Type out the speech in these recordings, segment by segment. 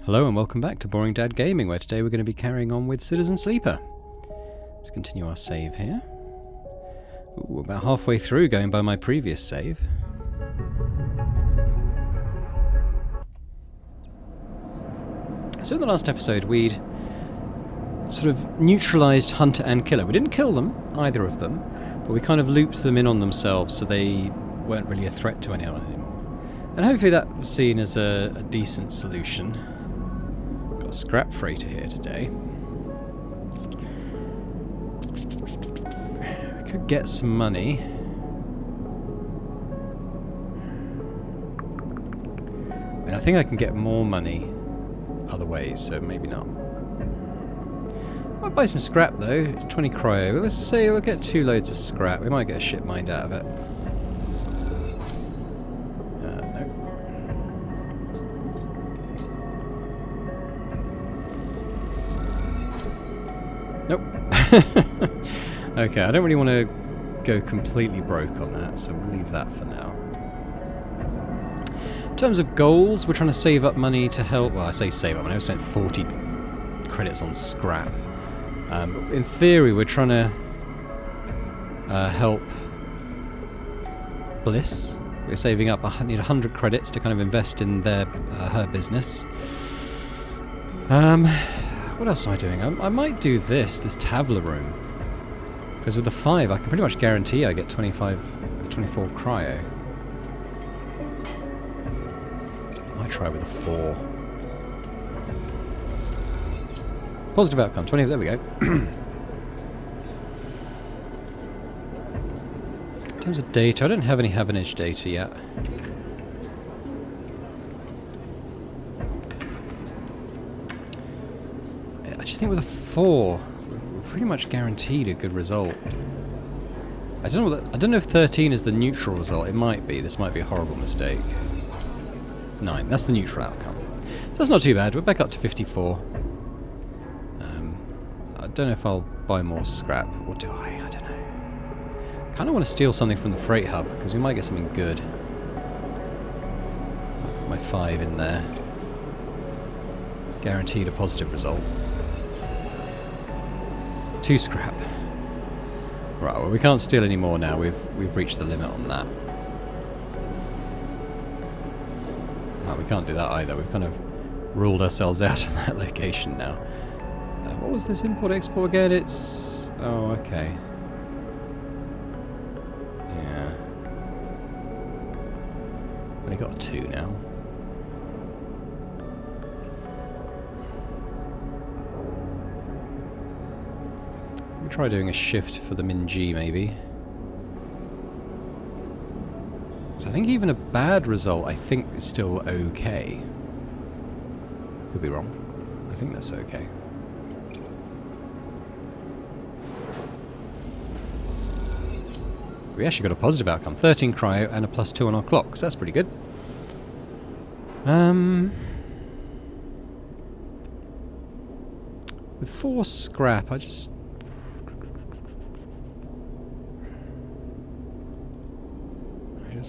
Hello and welcome back to Boring Dad Gaming, where today we're going to be carrying on with Citizen Sleeper. Let's continue our save here. Ooh, about halfway through, going by my previous save. So in the last episode we'd sort of neutralised Hunter and Killer. We didn't kill them, either of them, but we kind of looped them in on themselves so they weren't really a threat to anyone anymore. And hopefully that was seen as a decent solution. Got a scrap freighter here today. We could get some money. And I think I can get more money other ways, so maybe not. Might buy some scrap though. It's 20 cryo. Let's say we'll get 2 loads of scrap. We might get a ship mined out of it. Nope. Okay, I don't really want to go completely broke on that, so we'll leave that for now. In terms of goals, we're trying to save up money to help. Well, I say save up. I spent 40 credits on scrap. But in theory, we're trying to help Bliss. We're saving up 100 credits to kind of invest in her business. What else am I doing? I might do this Tavla room. Because with the 5, I can pretty much guarantee I get 24 cryo. I might try with a 4. Positive outcome, 20, there we go. In terms of data, I don't have any Havenage data yet. I just think with a 4, we're pretty much guaranteed a good result. I don't know if 13 is the neutral result. It might be. This might be a horrible mistake. 9, that's the neutral outcome. So that's not too bad. We're back up to 54. I don't know if I'll buy more scrap. Or do I? I don't know. I kind of want to steal something from the freight hub, because we might get something good. I'll put my 5 in there. Guaranteed a positive result. 2 scrap. Right, well we can't steal any more now. We've reached the limit on that. Oh, we can't do that either. We've kind of ruled ourselves out of that location now. What was this import-export again? It's... oh, okay. Yeah. Only got 2 now. We'll try doing a shift for the Min-G, maybe. So I think even a bad result, I think, is still okay. Could be wrong. I think that's okay. We actually got a positive outcome. 13 cryo and a +2 on our clock, so that's pretty good. With 4 scrap, I just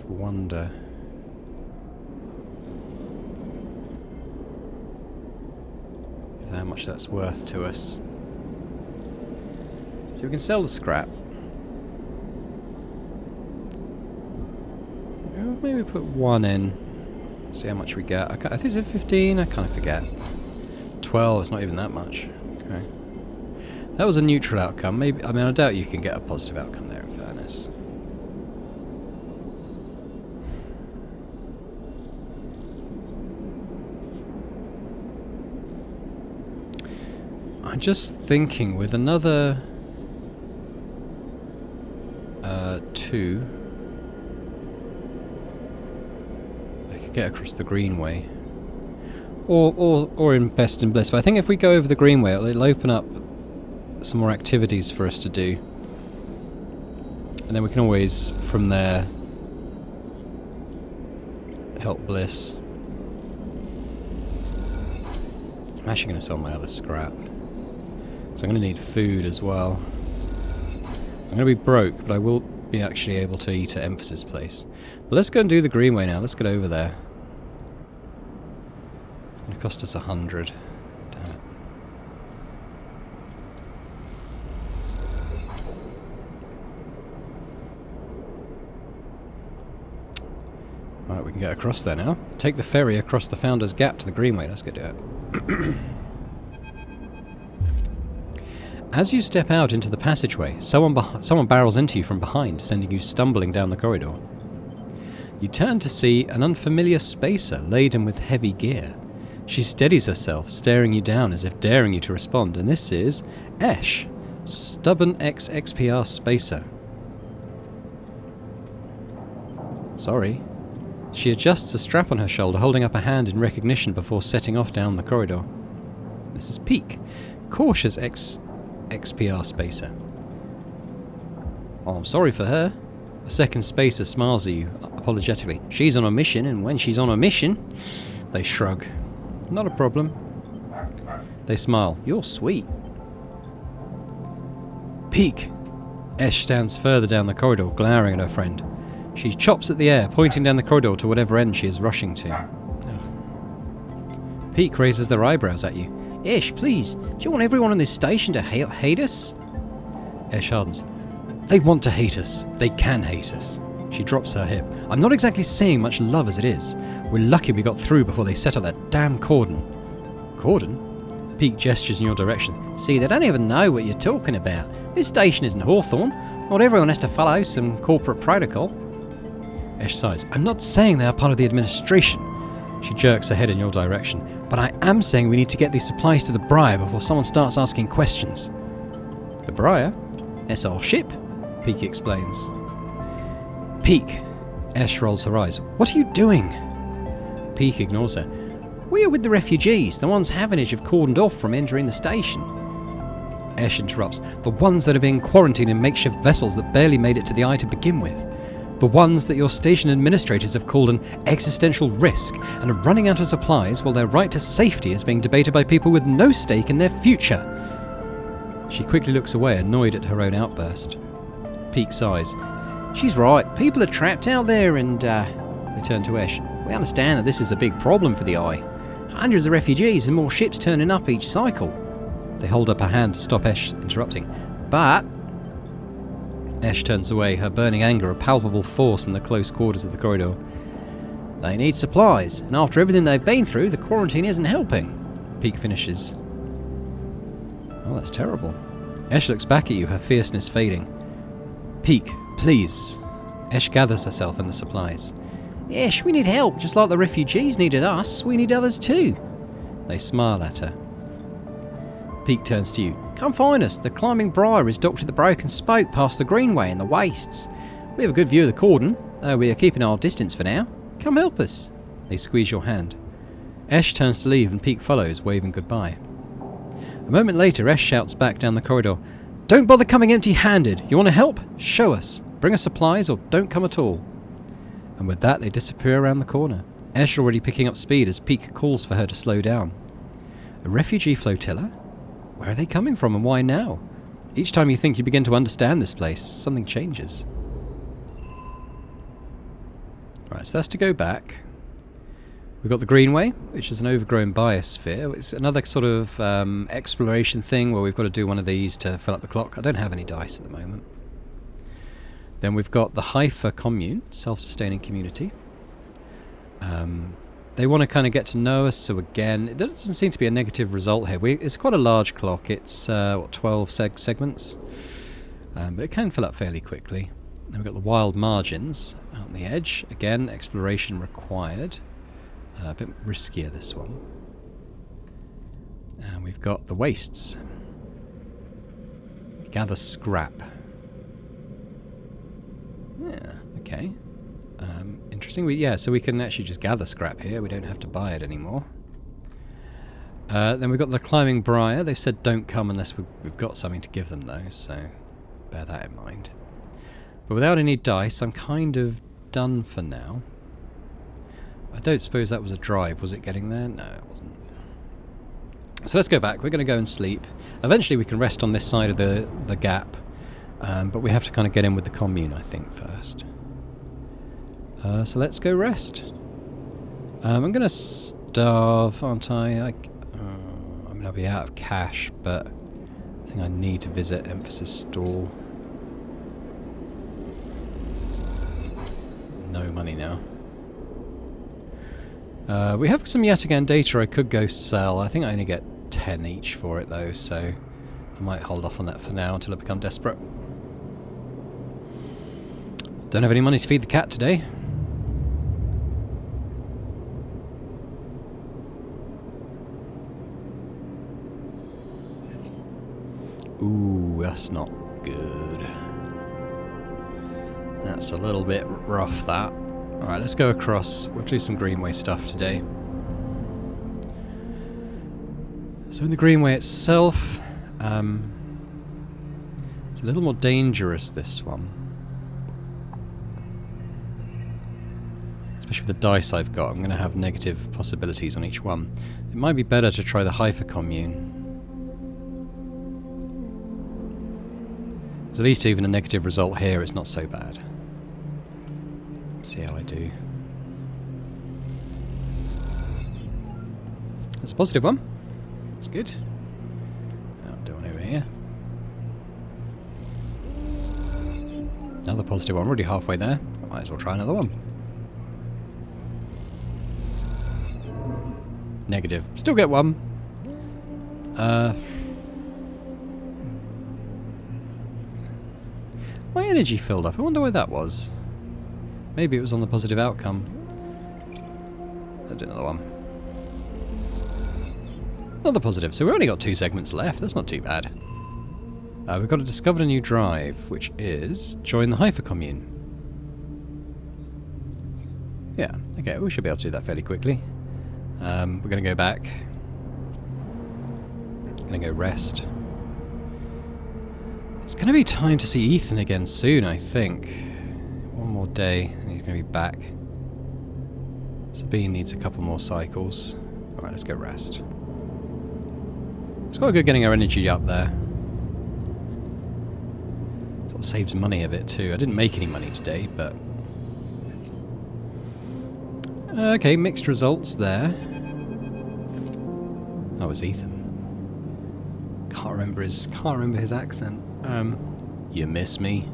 wonder if how much that's worth to us. So we can sell the scrap. Maybe put 1 in. See how much we get. I think it's a 15. I kind of forget. 12. It's not even that much. Okay. That was a neutral outcome. Maybe. I mean, I doubt you can get a positive outcome there. In fairness. I'm just thinking with another 2. Get across the Greenway, or invest in Bliss. But I think if we go over the Greenway, it'll open up some more activities for us to do, and then we can always from there help Bliss. I'm actually going to sell my other scrap, so I'm going to need food as well. I'm going to be broke, but I will be actually able to eat at Emphasis Place. But let's go and do the Greenway now. Let's get over there. Cost us 100. Damn it. Right, we can get across there now. Take the ferry across the Founder's Gap to the Greenway. Let's go do it. As you step out into the passageway, someone barrels into you from behind, sending you stumbling down the corridor. You turn to see an unfamiliar spacer laden with heavy gear. She steadies herself, staring you down as if daring you to respond, and this is Esh, stubborn ex-XPR spacer. Sorry. She adjusts a strap on her shoulder, holding up a hand in recognition before setting off down the corridor. This is Peak, cautious XPR spacer. Oh, I'm sorry for her. A second spacer smiles at you, apologetically. She's on a mission, and when she's on a mission... They shrug. Not a problem. They smile. You're sweet. Peak! Esh stands further down the corridor, glowering at her friend. She chops at the air, pointing down the corridor to whatever end she is rushing to. Ugh. Peak raises their eyebrows at you. Esh, please, do you want everyone on this station to hate us? Esh hardens. They want to hate us. They can hate us. She drops her hip. I'm not exactly seeing much love as it is. We're lucky we got through before they set up that damn cordon. Cordon? Peak gestures in your direction. See, they don't even know what you're talking about. This station isn't Hawthorne. Not everyone has to follow some corporate protocol. Esh sighs. I'm not saying they are part of the administration. She jerks her head in your direction. But I am saying we need to get these supplies to the Briar before someone starts asking questions. The Briar? That's our ship, Peak explains. Peak. Esh rolls her eyes. What are you doing? Peak ignores her. We are with the refugees, the ones Havenage have cordoned off from entering the station. Esh interrupts. The ones that are being quarantined in makeshift vessels that barely made it to the Eye to begin with. The ones that your station administrators have called an existential risk and are running out of supplies while their right to safety is being debated by people with no stake in their future. She quickly looks away, annoyed at her own outburst. Peak sighs. She's right. People are trapped out there and, They turn to Esh. We understand that this is a big problem for the Eye. Hundreds of refugees and more ships turning up each cycle. They hold up a hand to stop Esh interrupting. But... Esh turns away, her burning anger a palpable force in the close quarters of the corridor. They need supplies, and after everything they've been through, the quarantine isn't helping. Peak finishes. Oh, that's terrible. Esh looks back at you, her fierceness fading. Peak, please. Esh gathers herself and the supplies. Esh, we need help, just like the refugees needed us. We need others too. They smile at her. Peak turns to you. Come find us. The climbing briar is docked at the broken spoke past the greenway and the wastes. We have a good view of the cordon, though we are keeping our distance for now. Come help us. They squeeze your hand. Esh turns to leave and Peak follows, waving goodbye. A moment later, Esh shouts back down the corridor. Don't bother coming empty-handed. You want to help? Show us. Bring us supplies or don't come at all. And with that, they disappear around the corner. Esh already picking up speed as Peak calls for her to slow down. A refugee flotilla? Where are they coming from and why now? Each time you think you begin to understand this place, something changes. Right, so that's to go back. We've got the Greenway, which is an overgrown biosphere. It's another sort of exploration thing where we've got to do one of these to fill up the clock. I don't have any dice at the moment. Then we've got the Haifa commune, self-sustaining community. They want to kind of get to know us, so again, there doesn't seem to be a negative result here. It's quite a large clock. It's, 12 segments? But it can fill up fairly quickly. Then we've got the wild margins out on the edge. Again, exploration required. A bit riskier, this one. And we've got the wastes. Gather scrap. Yeah, okay. Interesting. So we can actually just gather scrap here. We don't have to buy it anymore. Then we've got the climbing briar. They've said don't come unless we've got something to give them, though, so bear that in mind. But without any dice, I'm kind of done for now. I don't suppose that was a drive. Was it getting there? No, it wasn't. So let's go back. We're going to go and sleep. Eventually we can rest on this side of the gap. But we have to kind of get in with the commune, I think, first. So let's go rest. I'm going to starve, aren't I? I mean, I'll be out of cash, but I think I need to visit Emphasis Stall. No money now. We have some Yataghan data I could go sell. I think I only get 10 each for it though, so I might hold off on that for now until I become desperate. Don't have any money to feed the cat today. Ooh, that's not good. That's a little bit rough, that. Alright, let's go across. We'll do some Greenway stuff today. So in the Greenway itself, it's a little more dangerous, this one. Especially with the dice I've got, I'm going to have negative possibilities on each one. It might be better to try the Hypha commune. There's at least even a negative result here, it's not so bad. Let's see how I do. That's a positive one. That's good. I'll do one over here. Another positive one, already halfway there. Might as well try another one. Negative. Still get one. My energy filled up. I wonder why that was. Maybe it was on the positive outcome. I'll do another one. Another positive. So we've only got 2 segments left. That's not too bad. We've got to discover a new drive, which is join the Hypha commune. Yeah, okay, we should be able to do that fairly quickly. We're going to go back. Going to go rest. It's going to be time to see Ethan again soon, I think. One more day, and he's going to be back. Sabine needs a couple more cycles. Alright, let's go rest. It's quite good getting our energy up there. Sort of saves money a bit too. I didn't make any money today, but... okay, mixed results there. Oh, it's Ethan. Can't remember his accent. You miss me?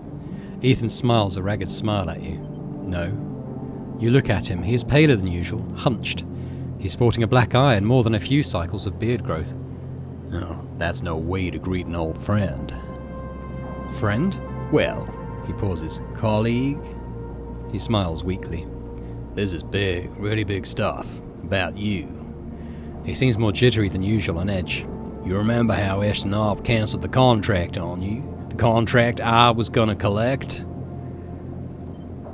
Ethan smiles a ragged smile at you. No. You look at him. He is paler than usual, hunched. He's sporting a black eye and more than a few cycles of beard growth. Oh, that's no way to greet an old friend. Friend? Well, he pauses. Colleague? He smiles weakly. This is big, really big stuff. About you. He seems more jittery than usual, on edge. You remember how S&R cancelled the contract on you? The contract I was gonna collect?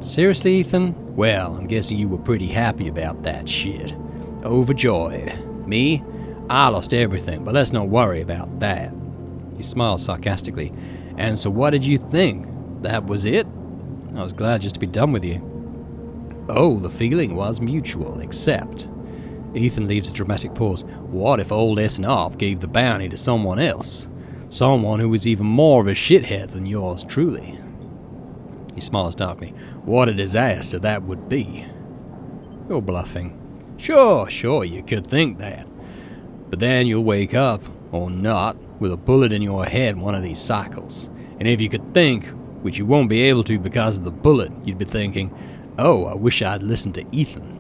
Seriously, Ethan? Well, I'm guessing you were pretty happy about that shit. Overjoyed. Me? I lost everything, but let's not worry about that. He smiles sarcastically. And so what did you think? That was it? I was glad just to be done with you. Oh, the feeling was mutual, except... Ethan leaves a dramatic pause. What if old S&R gave the bounty to someone else? Someone who was even more of a shithead than yours truly. He smiles darkly. What a disaster that would be. You're bluffing. Sure, you could think that. But then you'll wake up, or not, with a bullet in your head one of these cycles. And if you could think, which you won't be able to because of the bullet, you'd be thinking, oh, I wish I'd listened to Ethan.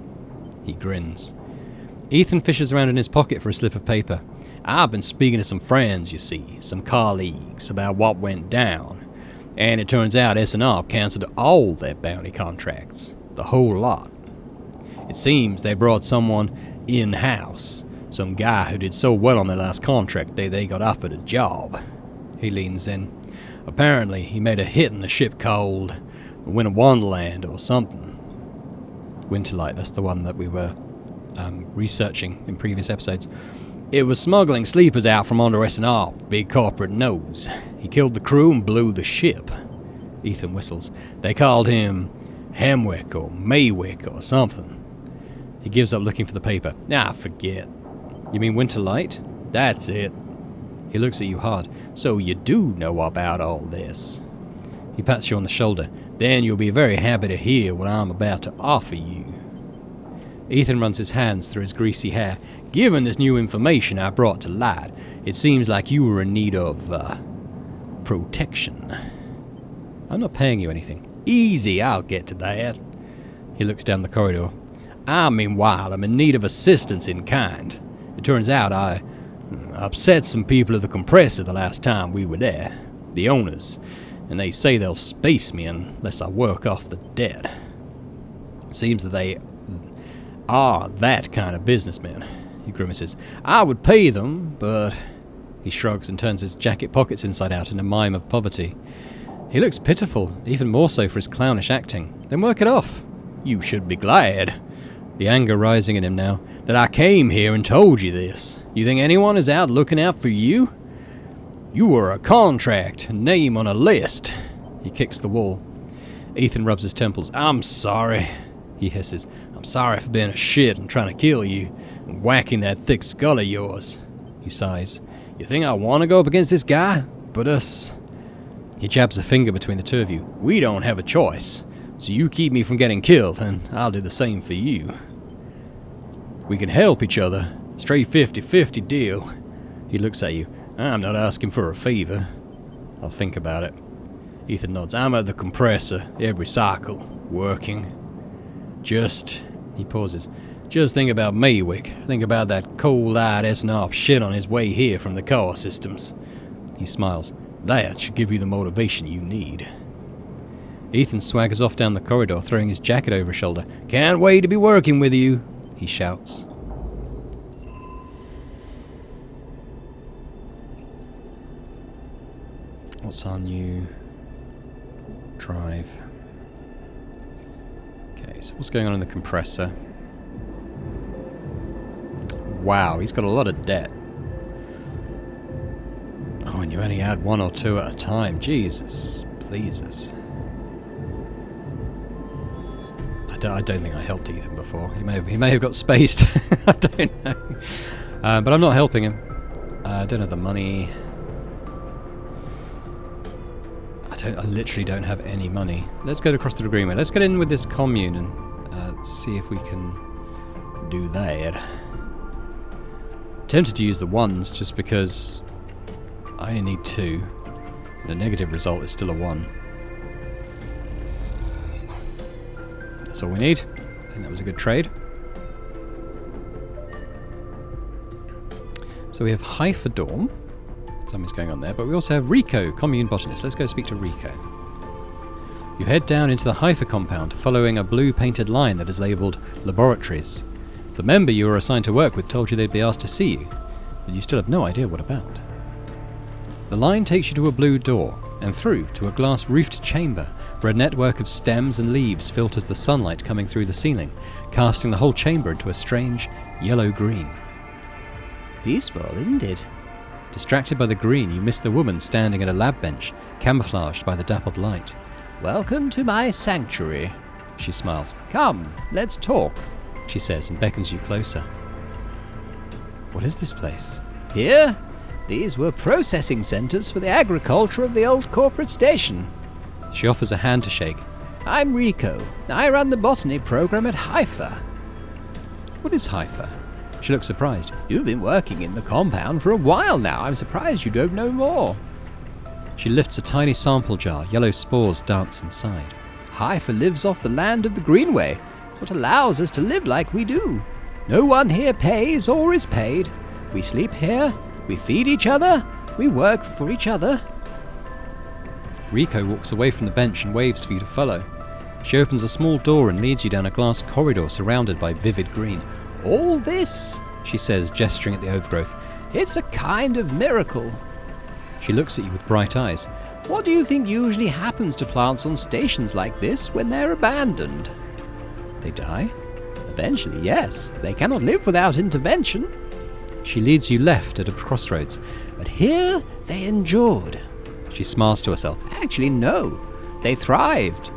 He grins. Ethan fishes around in his pocket for a slip of paper. I've been speaking to some friends, you see, some colleagues, about what went down. And it turns out S&R cancelled all their bounty contracts. The whole lot. It seems they brought someone in-house. Some guy who did so well on their last contract they got offered a job. He leans in. Apparently, he made a hit in a ship called the Winter Wonderland or something. Winterlight, that's the one that we were researching in previous episodes. It was smuggling sleepers out from under S&R, big corporate nose. He killed the crew and blew the ship. Ethan whistles. They called him Hamwick or Maywick or something. He gives up looking for the paper. Forget. You mean Winterlight? That's it. He looks at you hard. So you do know about all this. He pats you on the shoulder. Then you'll be very happy to hear what I'm about to offer you. Ethan runs his hands through his greasy hair. Given this new information I brought to light, it seems like you were in need of, protection. I'm not paying you anything. Easy, I'll get to that. He looks down the corridor. Meanwhile, I'm in need of assistance in kind. It turns out I upset some people at the compressor the last time we were there. The owners. And they say they'll space me unless I work off the debt. Seems that they are that kind of businessmen. He grimaces. I would pay them, but... He shrugs and turns his jacket pockets inside out in a mime of poverty. He looks pitiful, even more so for his clownish acting. Then work it off. You should be glad. The anger rising in him now, that I came here and told you this. You think anyone is out looking out for you? You were a contract, a name on a list. He kicks the wall. Ethan rubs his temples. I'm sorry, he hisses. I'm sorry for being a shit and trying to kill you, and whacking that thick skull of yours. He sighs. You think I want to go up against this guy? But us... He jabs a finger between the two of you. We don't have a choice. So you keep me from getting killed, and I'll do the same for you. We can help each other. Straight 50-50 deal. He looks at you. I'm not asking for a favor. I'll think about it. Ethan nods. I'm at the compressor, every cycle, working. He pauses. Just think about Maywick. Think about that cold-eyed SNOP shit on his way here from the car systems. He smiles. That should give you the motivation you need. Ethan swaggers off down the corridor, throwing his jacket over his shoulder. Can't wait to be working with you, he shouts. What's our new drive? Okay, so what's going on in the compressor? Wow, he's got a lot of debt. Oh, and you only add one or two at a time. Jesus, pleases. I don't think I helped Ethan before. He may have got spaced. I don't know. But I'm not helping him. I don't have the money. I literally don't have any money. Let's go across the Greenway. Let's get in with this commune and see if we can do that. Tempted to use the ones just because I only need 2. The negative result is still a 1. That's all we need. I think that was a good trade. So we have Haifa Dorm. Something's going on there, but we also have Rico, commune botanist. Let's go speak to Rico. You head down into the Haifa compound, following a blue painted line that is labelled Laboratories. The member you were assigned to work with told you they'd be asked to see you, but you still have no idea what about. The line takes you to a blue door, and through to a glass-roofed chamber where a network of stems and leaves filters the sunlight coming through the ceiling, casting the whole chamber into a strange yellow-green. Peaceful, isn't it? Distracted by the green, you miss the woman standing at a lab bench, camouflaged by the dappled light. Welcome to my sanctuary, she smiles. Come, let's talk, she says and beckons you closer. What is this place? Here? These were processing centers for the agriculture of the old corporate station. She offers a hand to shake. I'm Rico. I run the botany program at Haifa. What is Haifa? She looks surprised. You've been working in the compound for a while now. I'm surprised you don't know more. She lifts a tiny sample jar. Yellow spores dance inside. Haifa lives off the land of the Greenway. It's what allows us to live like we do. No one here pays or is paid. We sleep here. We feed each other. We work for each other. Rico walks away from the bench and waves for you to follow. She opens a small door and leads you down a glass corridor surrounded by vivid green. All this, she says, gesturing at the overgrowth, it's a kind of miracle. She looks at you with bright eyes. What do you think usually happens to plants on stations like this when they're abandoned? They die? Eventually, yes. They cannot live without intervention. She leads you left at a crossroads. But here they endured. She smiles to herself. Actually, no. They thrived.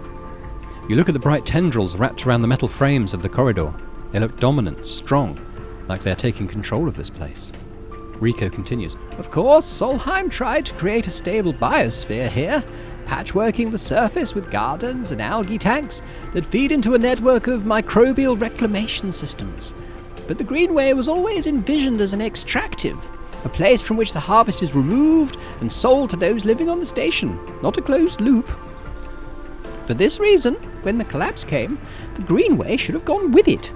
You look at the bright tendrils wrapped around the metal frames of the corridor. They look dominant, strong, like they're taking control of this place. Rico continues. Of course, Solheim tried to create a stable biosphere here. patchworking the surface with gardens and algae tanks that feed into a network of microbial reclamation systems. But the Greenway was always envisioned as an extractive, a place from which the harvest is removed and sold to those living on the station, not a closed loop. For this reason, when the collapse came, the Greenway should have gone with it.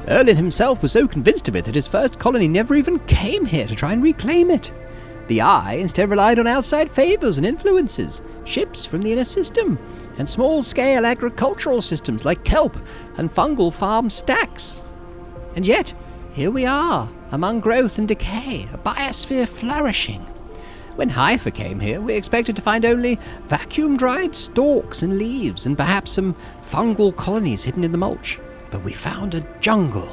Erlin himself was so convinced of it that his first colony never even came here to try and reclaim it. The Eye instead relied on outside favours and influences, ships from the inner system, and small-scale agricultural systems like kelp and fungal farm stacks. And yet, here we are, among growth and decay, a biosphere flourishing. When Sci-Fi came here, we expected to find only vacuum-dried stalks and leaves and perhaps some fungal colonies hidden in the mulch. But we found a jungle.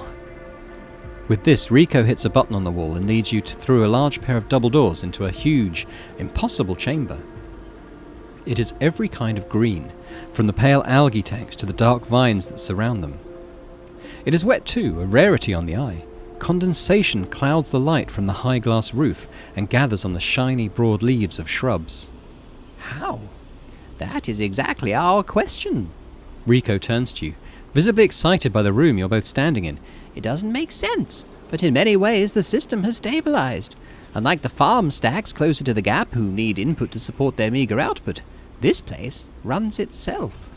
With this, Rico hits a button on the wall and leads you through a large pair of double doors into a huge, impossible chamber. It is every kind of green, from the pale algae tanks to the dark vines that surround them. It is wet too, a rarity on the Eye. Condensation clouds the light from the high glass roof and gathers on the shiny, broad leaves of shrubs. How? That is exactly our question. Rico turns to you, visibly excited by the room you're both standing in. It doesn't make sense, but in many ways the system has stabilized. Unlike the farm stacks closer to the gap who need input to support their meager output, this place runs itself.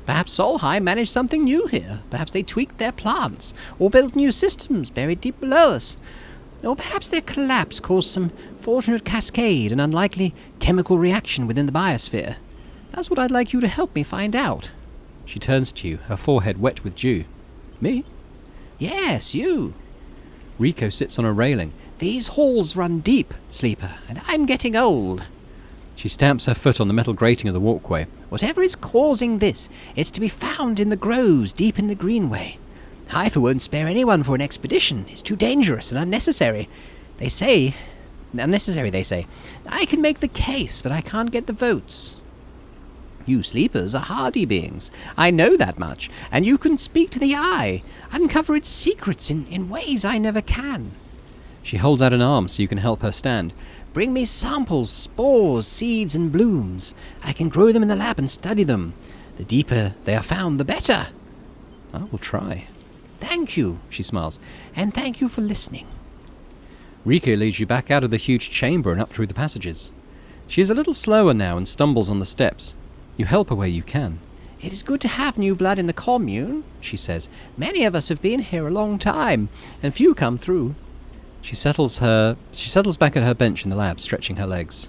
Perhaps Solheim managed something new here. Perhaps they tweaked their plants, or built new systems buried deep below us. Or perhaps their collapse caused some fortunate cascade, an unlikely chemical reaction within the biosphere. That's what I'd like you to help me find out. She turns to you, her forehead wet with dew. Me? Yes, you. Rico sits on a railing. These halls run deep, Sleeper, and I'm getting old. She stamps her foot on the metal grating of the walkway. Whatever is causing this, it's to be found in the groves deep in the Greenway. Sci-Fi won't spare anyone for an expedition. It's too dangerous and unnecessary. They say. I can make the case, but I can't get the votes. You Sleepers are hardy beings. I know that much, and you can speak to the Eye, uncover its secrets in ways I never can. She holds out an arm so you can help her stand. Bring me samples, spores, seeds, and blooms. I can grow them in the lab and study them. The deeper they are found, the better. I will try. Thank you, she smiles, and thank you for listening. Rico leads you back out of the huge chamber and up through the passages. She is a little slower now and stumbles on the steps. You help her where you can. It is good to have new blood in the commune, she says. Many of us have been here a long time, and few come through. She settles back at her bench in the lab, stretching her legs.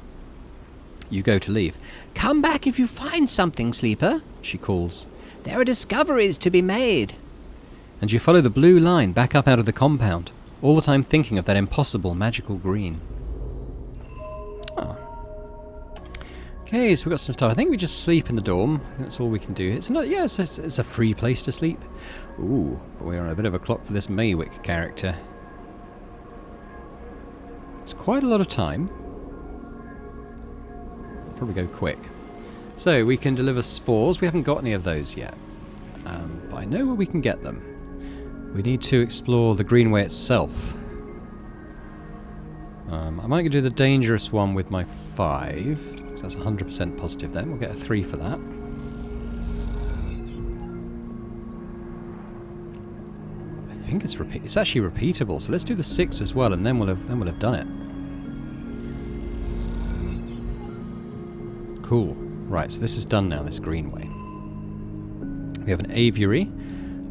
You go to leave. Come back if you find something, Sleeper, she calls. There are discoveries to be made. And you follow the blue line back up out of the compound, all the time thinking of that impossible magical green. Oh. Okay, so we've got some stuff. I think we just sleep in the dorm. I think that's all we can do. It's a free place to sleep. Ooh, but we're on a bit of a clock for this Maywick character. It's quite a lot of time. Probably go quick. So we can deliver spores. We haven't got any of those yet. But I know where we can get them. We need to explore the Greenway itself. I might do the dangerous one with my 5. So that's 100% positive then. We'll get a 3 for that. I think it's actually repeatable. So let's do the 6 as well, and then we'll have done it. Cool. Right, so this is done now, this Greenway. We have an aviary,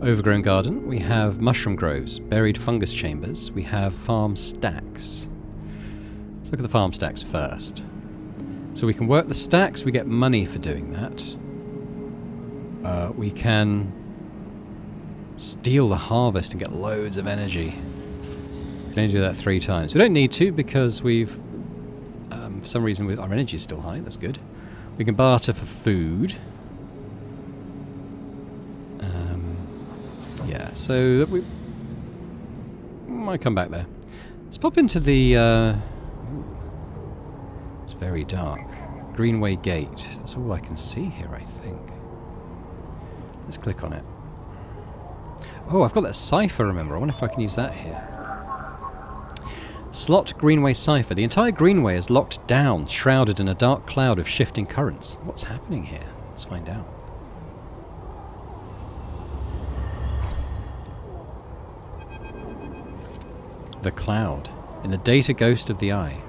overgrown garden, we have mushroom groves, buried fungus chambers, we have farm stacks. Let's look at the farm stacks first. So we can work the stacks, we get money for doing that. We can steal the harvest and get loads of energy. We can only do that 3 times. We don't need to because we've, for some reason, our energy is still high, that's good. We can barter for food. Yeah, so we might come back there. Let's pop into the... it's very dark. Greenway Gate. That's all I can see here, I think. Let's click on it. Oh, I've got that Sci-Fi, remember. I wonder if I can use that here. Slot Greenway Sci-Fi. The entire Greenway is locked down, shrouded in a dark cloud of shifting currents. What's happening here? Let's find out. The cloud, in the data ghost of the eye.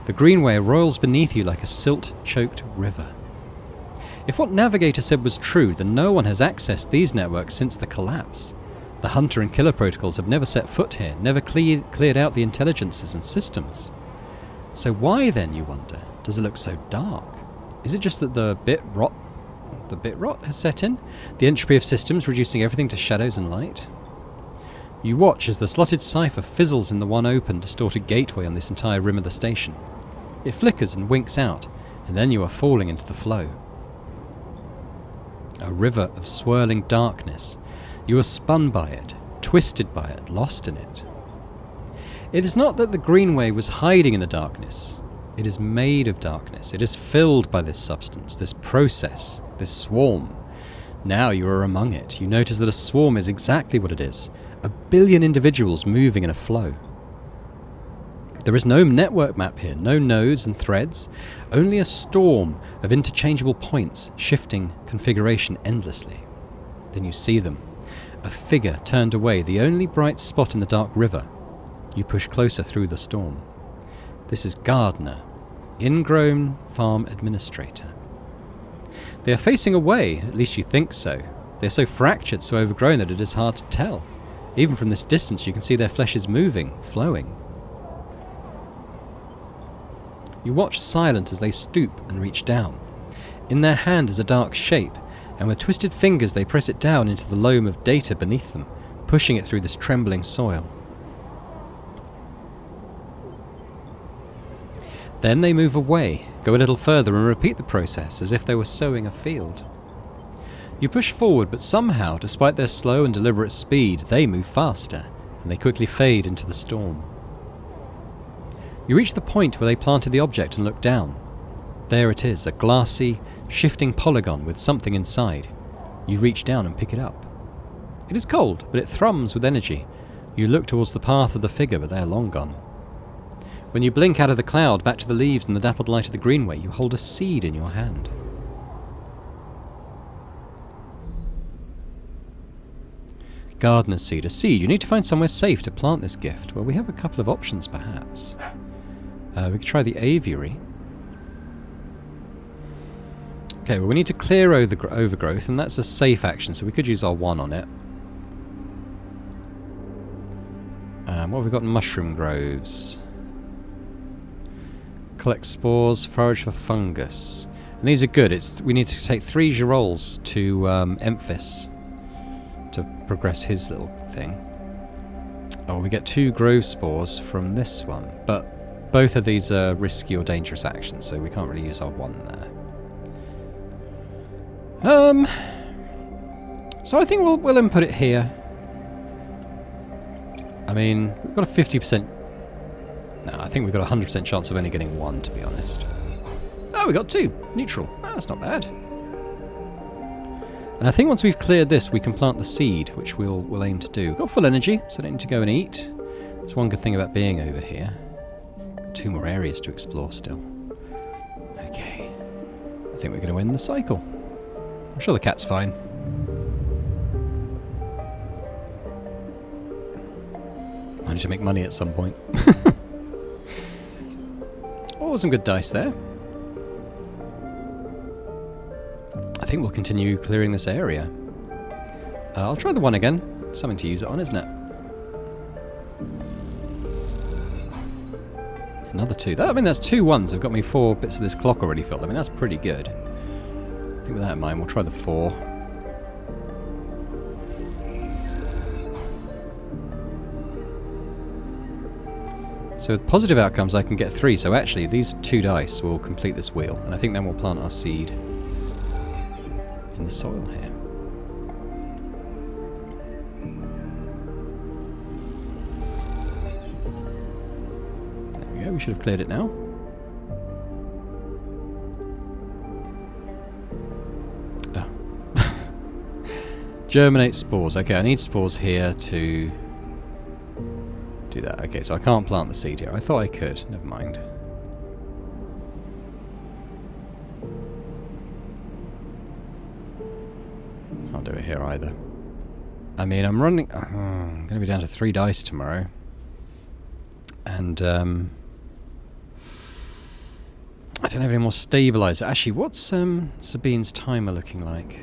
The Greenway roils beneath you like a silt-choked river. If what Navigator said was true, then no one has accessed these networks since the collapse. The Hunter and Killer protocols have never set foot here, never cleared out the intelligences and systems. So why then, you wonder, does it look so dark? Is it just that the bit rot has set in? The entropy of systems reducing everything to shadows and light? You watch as the slotted cipher fizzles in the one open, distorted gateway on this entire rim of the station. It flickers and winks out, and then you are falling into the flow. A river of swirling darkness. You are spun by it, twisted by it, lost in it. It is not that the Greenway was hiding in the darkness. It is made of darkness. It is filled by this substance, this process, this swarm. Now you are among it. You notice that a swarm is exactly what it is. 1 billion individuals moving in a flow. There is no network map here, no nodes and threads, only a storm of interchangeable points, shifting configuration endlessly. Then you see them. A figure turned away, the only bright spot in the dark river. You push closer through the storm. This is Gardner, ingrown farm administrator. They are facing away, at least you think so. They are so fractured, so overgrown that it is hard to tell. Even from this distance you can see their flesh is moving, flowing. You watch silent as they stoop and reach down. In their hand is a dark shape, and with twisted fingers they press it down into the loam of data beneath them, pushing it through this trembling soil. Then they move away, go a little further and repeat the process as if they were sowing a field. You push forward, but somehow, despite their slow and deliberate speed, they move faster, and they quickly fade into the storm. You reach the point where they planted the object and look down. There it is, a glassy, shifting polygon with something inside. You reach down and pick it up. It is cold, but it thrums with energy. You look towards the path of the figure, but they are long gone. When you blink out of the cloud back to the leaves and the dappled light of the Greenway, you hold a seed in your hand. Gardener's seed. A seed. You need to find somewhere safe to plant this gift. Well, we have a couple of options, perhaps. We could try the aviary. Okay, well, we need to clear overgrowth, and that's a safe action, so we could use our 1 on it. What have we got in mushroom groves? Collect spores, forage for fungus. And these are good. We need to take 3 girolles to Emphis to progress his little thing. Oh, we get 2 grove spores from this one, but both of these are risky or dangerous actions, so we can't really use our 1 there. So I think we'll input it here. I mean, we've got a 50%... No, I think we've got a 100% chance of only getting 1, to be honest. Oh, we got 2. Neutral. Oh, that's not bad. And I think once we've cleared this, we can plant the seed, which we'll aim to do. We've got full energy, so I don't need to go and eat. That's one good thing about being over here. Got 2 more areas to explore still. Okay. I think we're going to win the cycle. I'm sure the cat's fine. I need to make money at some point. Oh, some good dice there. I think we'll continue clearing this area. I'll try the 1 again. Something to use it on, isn't it? Another 2. I mean, that's 2 1s. I've got me 4 bits of this clock already filled. I mean, that's pretty good. I think with that in mind, we'll try the 4. So with positive outcomes, I can get 3. So actually, these 2 dice will complete this wheel. And I think then we'll plant our seed in the soil here. There we go. We should have cleared it now. Germinate spores. Okay, I need spores here to do that. Okay, so I can't plant the seed here. I thought I could. Never mind. Can't do it here either. I mean, I'm running... I'm going to be down to 3 dice tomorrow. And, I don't have any more stabilizer. Actually, what's Sabine's timer looking like?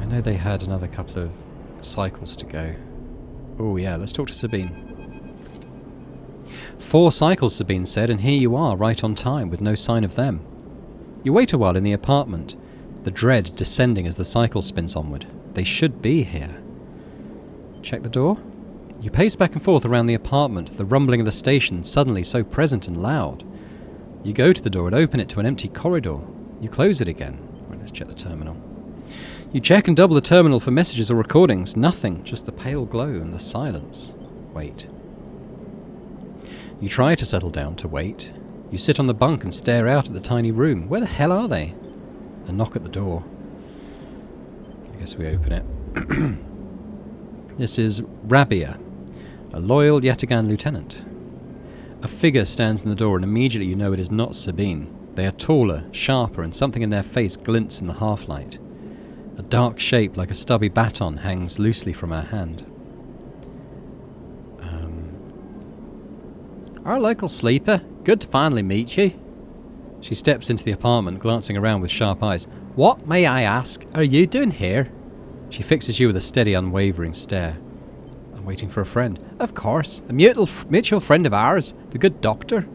I know they had another couple of cycles to go. Oh yeah, let's talk to Sabine. 4 cycles, Sabine said, and here you are, right on time, with no sign of them. You wait a while in the apartment, the dread descending as the cycle spins onward. They should be here. Check the door. You pace back and forth around the apartment, the rumbling of the station suddenly so present and loud. You go to the door and open it to an empty corridor. You close it again. Right, let's check the terminal. You check and double the terminal for messages or recordings. Nothing, just the pale glow and the silence. Wait. You try to settle down to wait. You sit on the bunk and stare out at the tiny room. Where the hell are they? A knock at the door. I guess we open it. This is Rabia, a loyal Yatagan lieutenant. A figure stands in the door and immediately you know it is not Sabine. They are taller, sharper, and something in their face glints in the half-light. A dark shape like a stubby baton hangs loosely from her hand. Our local sleeper. Good to finally meet you. She steps into the apartment, glancing around with sharp eyes. What, may I ask, are you doing here? She fixes you with a steady, unwavering stare. I'm waiting for a friend. Of course, a mutual friend of ours, the good doctor.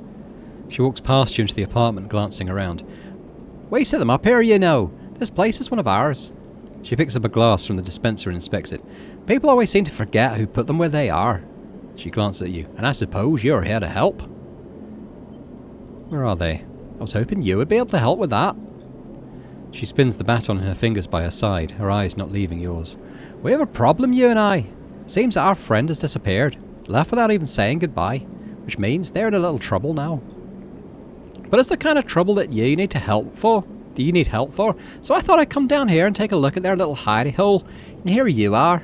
She walks past you into the apartment, glancing around. We set them up here, you know. This place is one of ours. She picks up a glass from the dispenser and inspects it. People always seem to forget who put them where they are. She glances at you. And I suppose you're here to help. Where are they? I was hoping you would be able to help with that. She spins the baton in her fingers by her side, her eyes not leaving yours. We have a problem, you and I. Seems that our friend has disappeared. Left without even saying goodbye. Which means they're in a little trouble now. But it's the kind of trouble that you need help for. So I thought I'd come down here and take a look at their little hidey hole. And here you are.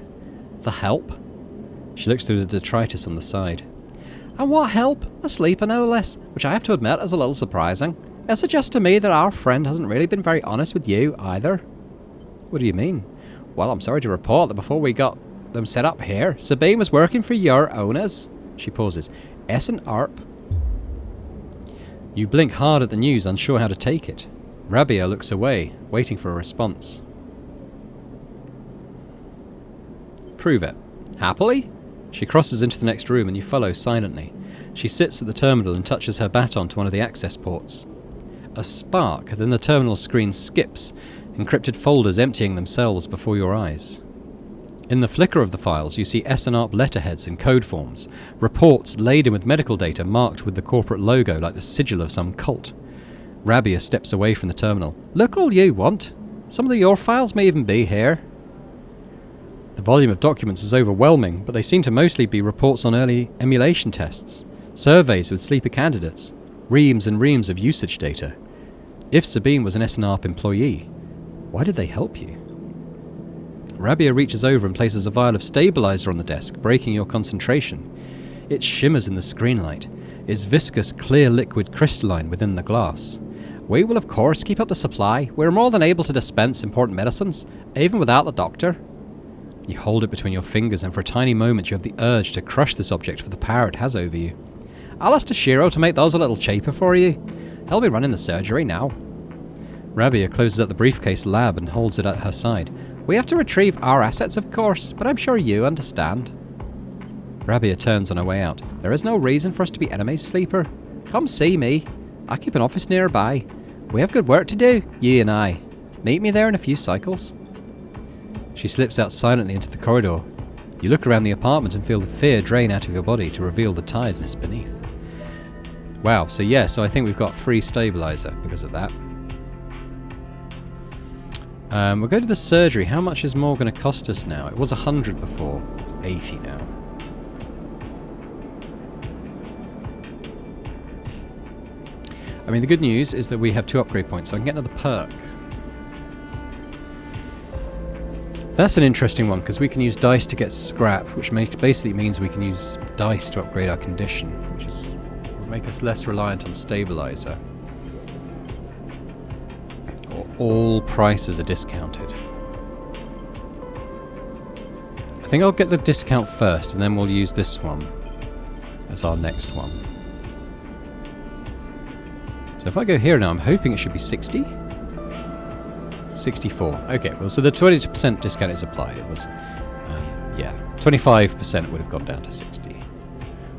The help. She looks through the detritus on the side. And what help? A sleeper, no less. Which I have to admit is a little surprising. It suggests to me that our friend hasn't really been very honest with you, either. What do you mean? Well, I'm sorry to report that before we got them set up here, Sabine was working for your owners. She pauses. S&ARP. You blink hard at the news, unsure how to take it. Rabia looks away, waiting for a response. Prove it. Happily? She crosses into the next room and you follow silently. She sits at the terminal and touches her baton to one of the access ports. A spark, then the terminal screen skips, encrypted folders emptying themselves before your eyes. In the flicker of the files, you see S&ARP letterheads and code forms, reports laden with medical data marked with the corporate logo like the sigil of some cult. Rabia steps away from the terminal. Look all you want. Some of your files may even be here. The volume of documents is overwhelming, but they seem to mostly be reports on early emulation tests, surveys with sleeper candidates, reams and reams of usage data. If Sabine was an S&ARP employee, why did they help you? Rabia reaches over and places a vial of stabilizer on the desk, breaking your concentration. It shimmers in the screen light, its viscous, clear liquid crystalline within the glass. We will of course keep up the supply. We're more than able to dispense important medicines, even without the doctor. You hold it between your fingers and for a tiny moment you have the urge to crush this object for the power it has over you. I'll ask Toshiro to make those a little cheaper for you. He'll be running the surgery now. Rabia closes up the briefcase lab and holds it at her side. We have to retrieve our assets, of course, but I'm sure you understand. Rabia turns on her way out. There is no reason for us to be enemies, Sleeper. Come see me. I keep an office nearby. We have good work to do, you and I. Meet me there in a few cycles. She slips out silently into the corridor. You look around the apartment and feel the fear drain out of your body to reveal the tiredness beneath. Wow, so I think we've got free stabilizer because of that. We'll go to the surgery. How much is more going to cost us now? It was 100 before. It's 80 now. I mean, the good news is that we have 2 upgrade points, so I can get another perk. That's an interesting one, because we can use dice to get scrap, which basically means we can use dice to upgrade our condition, which will make us less reliant on stabilizer. Or all prices are discounted. I think I'll get the discount first, and then we'll use this one as our next one. So if I go here now, I'm hoping it should be 60? 64. Okay, well, so the 20% discount is applied. It was, yeah, 25% would have gone down to 60.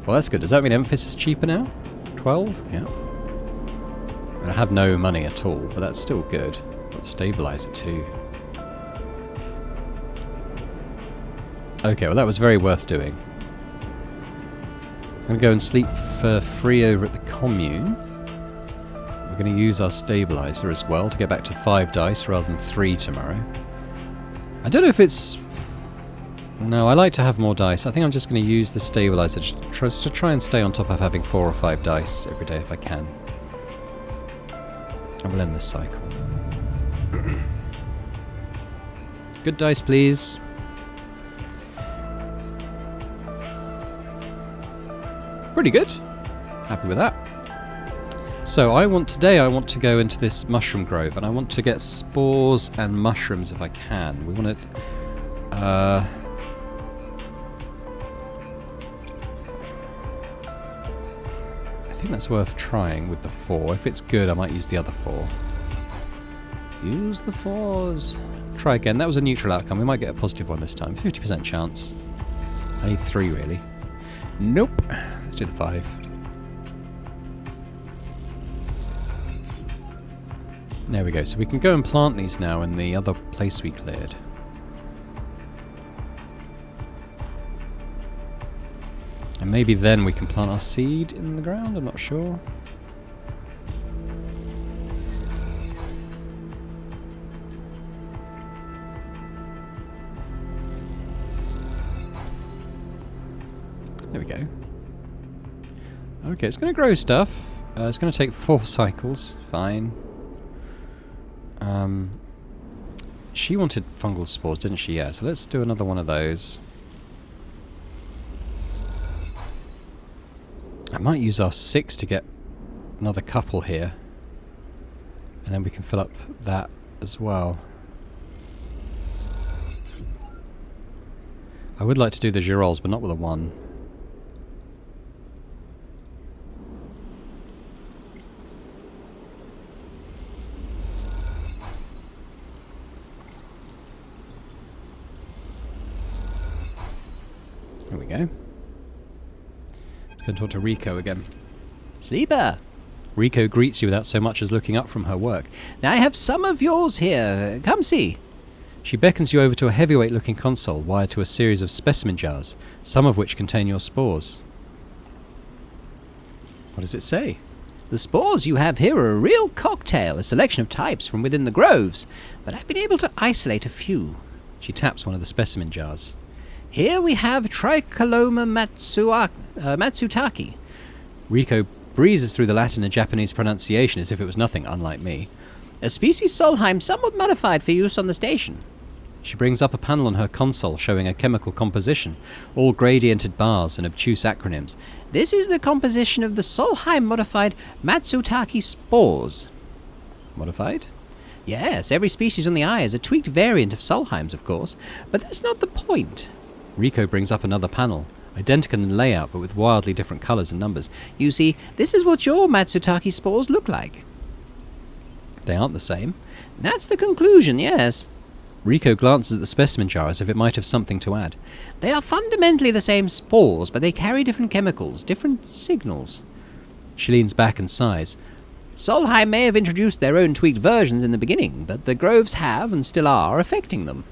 Well, that's good. Does that mean Memphis is cheaper now? 12? Yeah. And I have no money at all, but that's still good. Got the stabilizer too. Okay, well, that was very worth doing. I'm going to go and sleep for free over at the commune. We're going to use our stabilizer as well to get back to 5 dice rather than 3 tomorrow. I don't know if it's... No, I like to have more dice. I think I'm just going to use the stabilizer to try and stay on top of having 4 or 5 dice every day if I can. I will end this cycle. Good dice, please. Pretty good. Happy with that. So today I want to go into this mushroom grove, and I want to get spores and mushrooms if I can. We want to... I think that's worth trying with the 4. If it's good, I might use the other 4. Use the 4s. Try again. That was a neutral outcome. We might get a positive one this time. 50% chance. I need 3, really. Nope. Let's do the 5. There we go. So we can go and plant these now in the other place we cleared. And maybe then we can plant our seed in the ground. I'm not sure. There we go. Okay, it's going to grow stuff. It's going to take 4 cycles. Fine. She wanted fungal spores, didn't she? Yeah, so let's do another one of those. I might use our 6 to get another couple here. And then we can fill up that as well. I would like to do the girolles, but not with a 1. There we go. Let's go and talk to Rico again. Sleeper! Rico greets you without so much as looking up from her work. Now I have some of yours here. Come see. She beckons you over to a heavyweight-looking console wired to a series of specimen jars, some of which contain your spores. What does it say? The spores you have here are a real cocktail, a selection of types from within the groves, but I've been able to isolate a few. She taps one of the specimen jars. Here we have Tricholoma matsutaki. Rico breezes through the Latin and Japanese pronunciation as if it was nothing unlike me. A species Solheim somewhat modified for use on the station. She brings up a panel on her console showing a chemical composition, all gradiented bars and obtuse acronyms. This is the composition of the Solheim-modified Matsutaki spores. Modified? Yes, every species on the eye is a tweaked variant of Solheim's, of course, but that's not the point. Rico brings up another panel, identical in layout but with wildly different colours and numbers. You see, this is what your Matsutaki spores look like. They aren't the same. That's the conclusion, yes. Rico glances at the specimen jar as if it might have something to add. They are fundamentally the same spores, but they carry different chemicals, different signals. She leans back and sighs. Solheim may have introduced their own tweaked versions in the beginning, but the groves have, and still are, affecting them.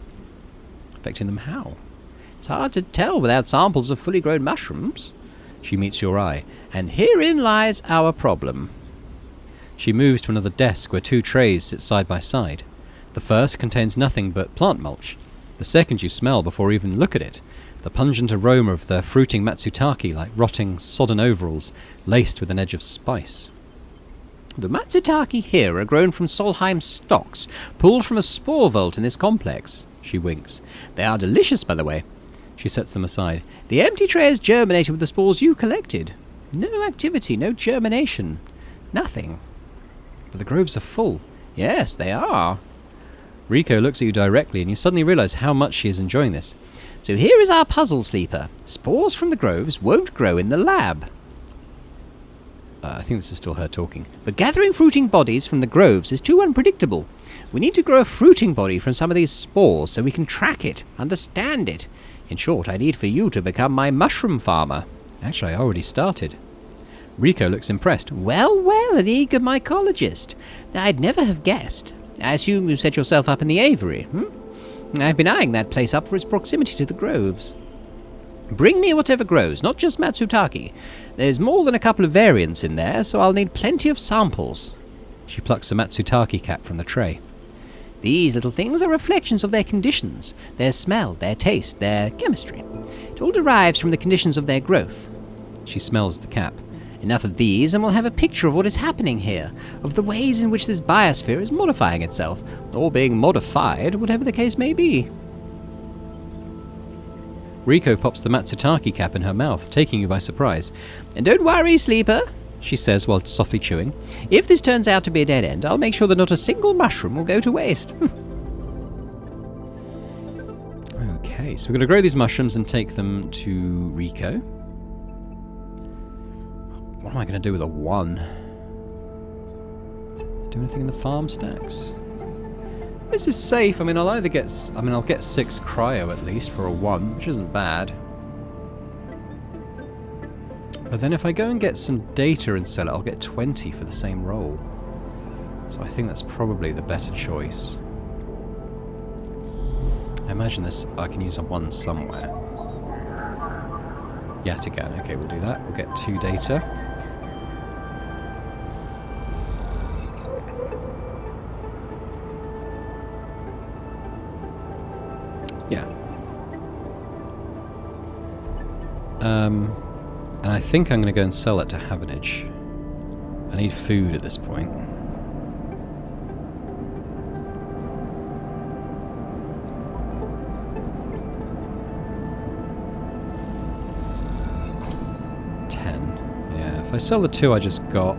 Affecting them how? It's hard to tell without samples of fully grown mushrooms. She meets your eye. And herein lies our problem. She moves to another desk where 2 trays sit side by side. The first contains nothing but plant mulch. The second you smell before even look at it. The pungent aroma of the fruiting matsutake like rotting, sodden overalls, laced with an edge of spice. The matsutake here are grown from Solheim stocks, pulled from a spore vault in this complex. She winks. They are delicious, by the way. She sets them aside. The empty tray is germinated with the spores you collected. No activity, no germination. Nothing. But the groves are full. Yes, they are. Rico looks at you directly, and you suddenly realise how much she is enjoying this. So here is our puzzle, Sleeper. Spores from the groves won't grow in the lab. I think this is still her talking. But gathering fruiting bodies from the groves is too unpredictable. We need to grow a fruiting body from some of these spores so we can track it, understand it. In short, I need for you to become my mushroom farmer. Actually, I already started. Rico looks impressed. Well, well, an eager mycologist. I'd never have guessed. I assume you set yourself up in the aviary, I've been eyeing that place up for its proximity to the groves. Bring me whatever grows, not just Matsutake. There's more than a couple of variants in there, so I'll need plenty of samples. She plucks a Matsutake cap from the tray. These little things are reflections of their conditions, their smell, their taste, their chemistry. It all derives from the conditions of their growth. She smells the cap. Enough of these, and we'll have a picture of what is happening here, of the ways in which this biosphere is modifying itself, or being modified, whatever the case may be. Rico pops the Matsutake cap in her mouth, taking you by surprise. And don't worry, Sleeper, she says while softly chewing. If this turns out to be a dead end, I'll make sure that not a single mushroom will go to waste. Okay, so we're going to grow these mushrooms and take them to Rico. What am I going to do with a 1? Do anything in the farm stacks? This is safe. I mean, I'll get 6 cryo at least for a 1, which isn't bad. But then if I go and get some data and sell it, I'll get 20 for the same roll. So I think that's probably the better choice. I imagine I can use a 1 somewhere. Yet again. Okay, we'll do that. We'll get 2 data. Yeah. And I think I'm going to go and sell it to Havenage. I need food at this point. If I sell the 2 I just got,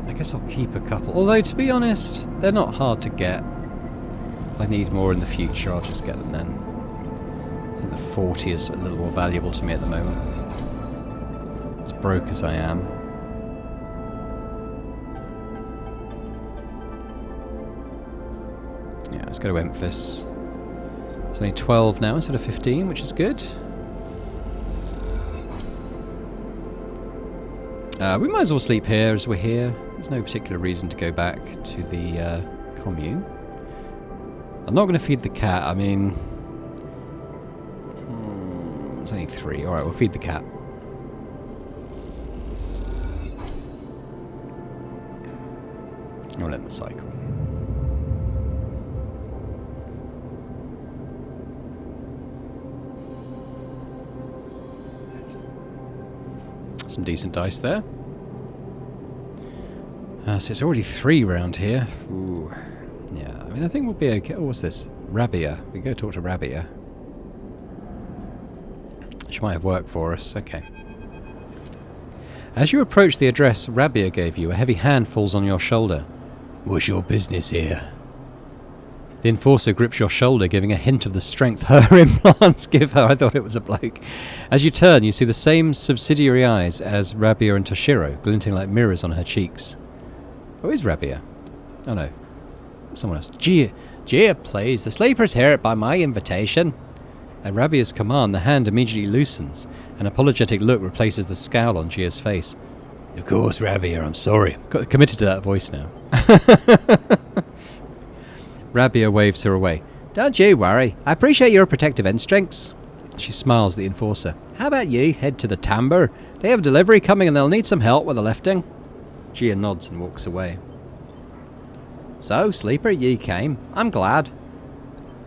I guess I'll keep a couple. Although, to be honest, they're not hard to get. If I need more in the future, I'll just get them then. I think the 40 is a little more valuable to me at the moment. As broke as I am. Yeah, let's go to Memphis. It's only 12 now instead of 15, which is good. We might as well sleep here as we're here. There's no particular reason to go back to the commune. I'm not going to feed the cat. I mean... There's only 3. Alright, we'll feed the cat. I'll end the cycle. Some decent dice there. So it's already 3 round here. Ooh. Yeah, I mean, I think we'll be okay. Oh, what's this? Rabia. We go talk to Rabia. She might have work for us. Okay. As you approach the address Rabia gave you, a heavy hand falls on your shoulder. What's your business here? The enforcer grips your shoulder, giving a hint of the strength her implants give her. I thought it was a bloke. As you turn, you see the same subsidiary eyes as Rabia and Toshiro, glinting like mirrors on her cheeks. Oh, is Rabia? Oh no. Someone else. Gia, please. The sleeper's here by my invitation. At Rabia's command, the hand immediately loosens. An apologetic look replaces the scowl on Gia's face. Of course, Rabia, I'm sorry. Got committed to that voice now. Rabia waves her away. Don't you worry. I appreciate your protective instincts. She smiles at the enforcer. How about you head to the timber? They have a delivery coming and they'll need some help with the lifting. Gia nods and walks away. So, Sleeper, you came. I'm glad.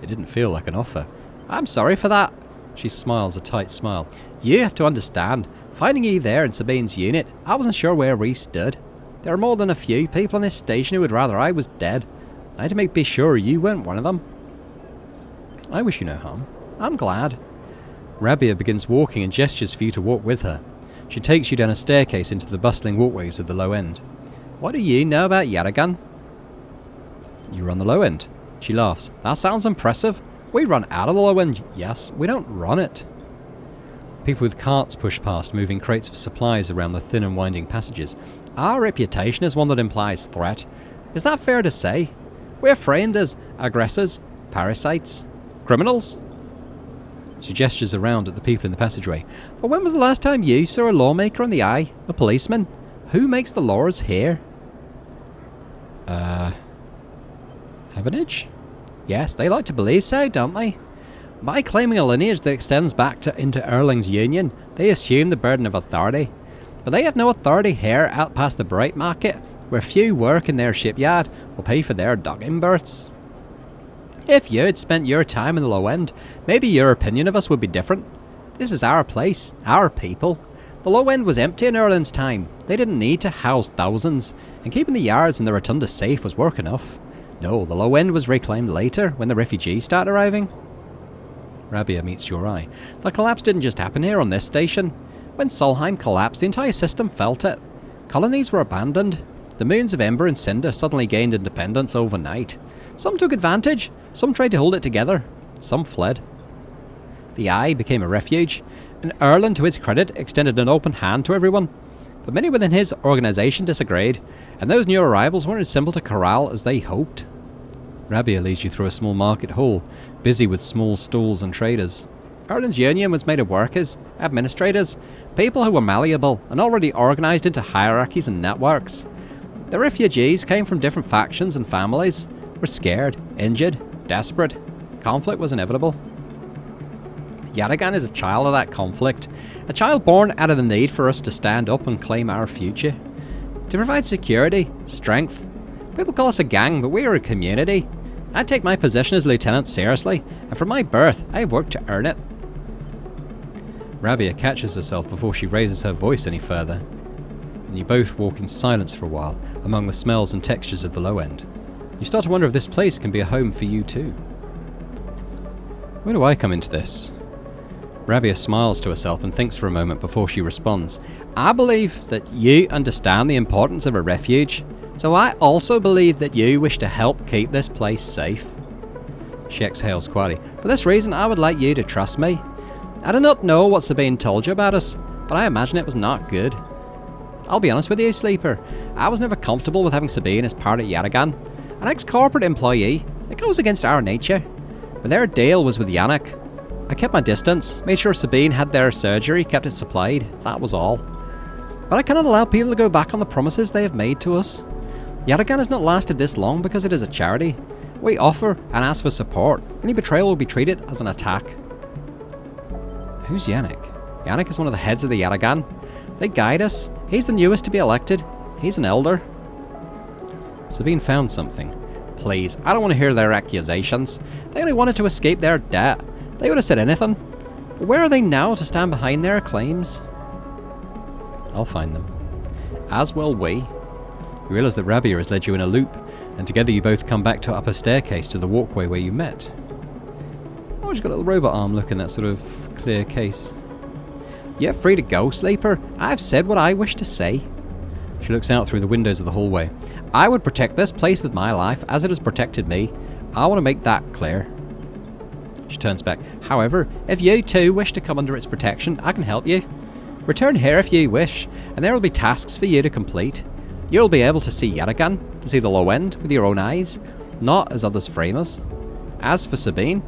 It didn't feel like an offer. I'm sorry for that. She smiles a tight smile. You have to understand. Finding you there in Sabine's unit, I wasn't sure where we stood. There are more than a few people on this station who would rather I was dead. I had to be sure you weren't one of them. I wish you no harm. I'm glad. Rabia begins walking and gestures for you to walk with her. She takes you down a staircase into the bustling walkways of the low end. What do you know about Yaragan? You run the low end. She laughs. That sounds impressive. We run out of the low end, yes. We don't run it. People with carts push past, moving crates of supplies around the thin and winding passages. Our reputation is one that implies threat. Is that fair to say? We're framed as aggressors, parasites, criminals. She gestures around at the people in the passageway. But when was the last time you saw a lawmaker on the eye? A policeman? Who makes the laws here? Havenage? Yes, they like to believe so, don't they? By claiming a lineage that extends back into Erling's union, they assume the burden of authority. But they have no authority here out past the Bright Market, where few work in their shipyard will pay for their docking berths. If you had spent your time in the low end, maybe your opinion of us would be different. This is our place, our people. The low end was empty in Erling's time. They didn't need to house thousands, and keeping the yards and the rotunda safe was work enough. No, the low end was reclaimed later, when the refugees started arriving. Rabia meets your eye. The collapse didn't just happen here on this station. When Solheim collapsed, the entire system felt it. Colonies were abandoned. The moons of Ember and Cinder suddenly gained independence overnight. Some took advantage, some tried to hold it together, some fled. The Eye became a refuge, and Erlen, to his credit, extended an open hand to everyone. But many within his organisation disagreed, and those new arrivals weren't as simple to corral as they hoped. Rabia leads you through a small market hall, busy with small stalls and traders. Erlen's union was made of workers, administrators, people who were malleable and already organised into hierarchies and networks. The refugees came from different factions and families, were scared, injured, desperate. Conflict was inevitable. Yaragan is a child of that conflict, a child born out of the need for us to stand up and claim our future. To provide security, strength. People call us a gang, but we are a community. I take my position as lieutenant seriously, and from my birth, I have worked to earn it. Rabia catches herself before she raises her voice any further, and you both walk in silence for a while among the smells and textures of the low end. You start to wonder if this place can be a home for you too. Where do I come into this? Rabia smiles to herself and thinks for a moment before she responds. I believe that you understand the importance of a refuge, so I also believe that you wish to help keep this place safe. She exhales quietly. For this reason, I would like you to trust me. I do not know what Sabine told you about us, but I imagine it was not good. I'll be honest with you, Sleeper. I was never comfortable with having Sabine as part of Yaragan. An ex-corporate employee. It goes against our nature. But their deal was with Yannick. I kept my distance, made sure Sabine had their surgery, kept it supplied. That was all. But I cannot allow people to go back on the promises they have made to us. Yaragan has not lasted this long because it is a charity. We offer and ask for support. Any betrayal will be treated as an attack. Who's Yannick? Yannick is one of the heads of the Yaragan. They guide us. He's the newest to be elected. He's an elder. Sabine found something. Please, I don't want to hear their accusations. They only wanted to escape their debt. They would have said anything. But where are they now to stand behind their claims? I'll find them. As will we. You realise that Rabia has led you in a loop, and together you both come back to upper staircase to the walkway where you met. Oh, she's got a little robot arm look in that sort of clear case. You're free to go, Sleeper. I've said what I wish to say. She looks out through the windows of the hallway. I would protect this place with my life as it has protected me. I want to make that clear. She turns back. However, if you too wish to come under its protection, I can help you. Return here if you wish, and there will be tasks for you to complete. You'll be able to see Yaragan, to see the low end with your own eyes, not as others frame us. As for Sabine,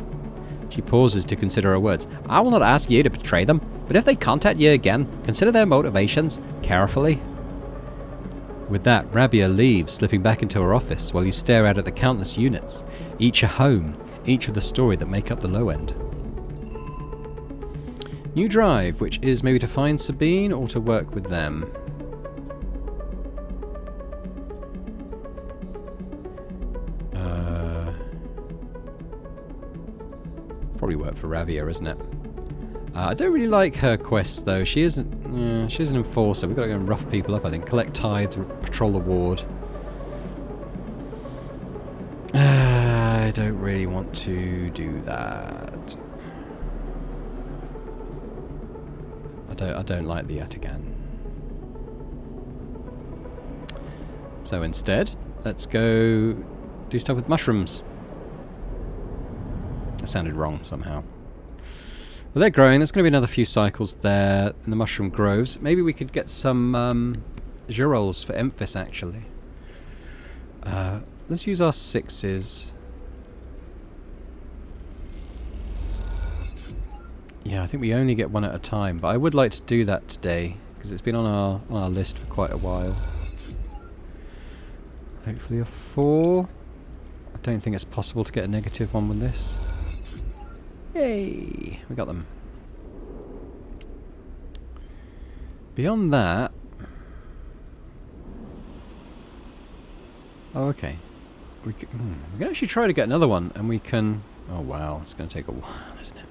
she pauses to consider her words. I will not ask you to betray them, but if they contact you again, consider their motivations carefully. With that, Rabia leaves, slipping back into her office while you stare out at the countless units, each a home, each with the story that make up the low end. New drive, which is maybe to find Sabine or to work with them. Probably work for Rabia, isn't it? I don't really like her quests though. She's an enforcer. We've got to go and rough people up, I think. Collect tithes, control the ward. I don't really want to do that. I don't like the Yataghan. So instead, let's go do stuff with mushrooms. That sounded wrong somehow. Well, they're growing. There's going to be another few cycles there in the mushroom groves. Maybe we could get some girolles for Emphis, actually. Let's use our 6s. Yeah, I think we only get one at a time, but I would like to do that today, because it's been on our list for quite a while. Hopefully a 4. I don't think it's possible to get a negative one with this. Yay! We got them. Beyond that... Oh, okay. We can actually try to get another one, and we can... Oh, wow. It's going to take a while, isn't it?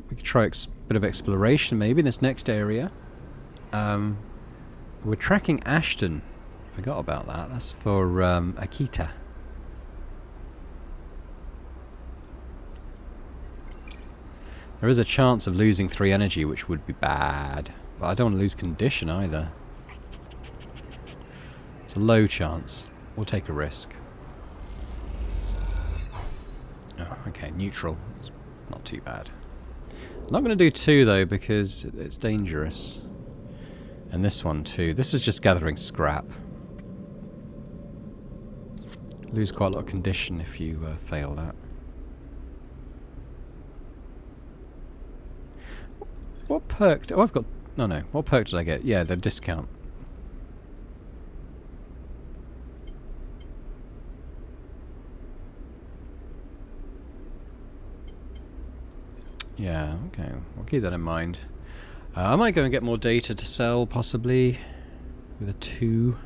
We could try a bit of exploration, maybe, in this next area. We're tracking Ashton. Forgot about that. That's for Akita. There is a chance of losing 3 energy, which would be bad. But I don't want to lose condition either. It's a low chance. We'll take a risk. Oh, okay, neutral. It's not too bad. I'm not going to do 2 though, because it's dangerous. And this one too. This is just gathering scrap. Lose quite a lot of condition if you fail that. What perk... Oh, I've got... No. What perk did I get? Yeah, the discount. Yeah, okay. We'll keep that in mind. I might go and get more data to sell, possibly. With a 2.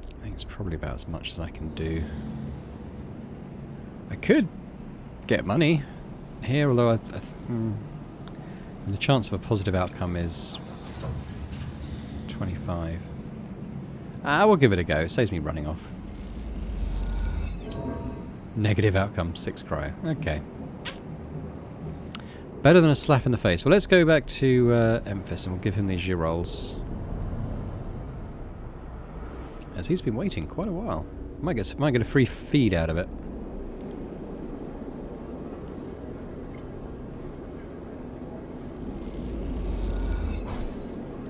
I think it's probably about as much as I can do. I could get money here, although the chance of a positive outcome is 25. We'll give it a go. It saves me running off. Negative outcome, 6 cryo. Okay. Better than a slap in the face. Well, let's go back to Emphis and we'll give him these girolles. As he's been waiting quite a while. Might get a free feed out of it.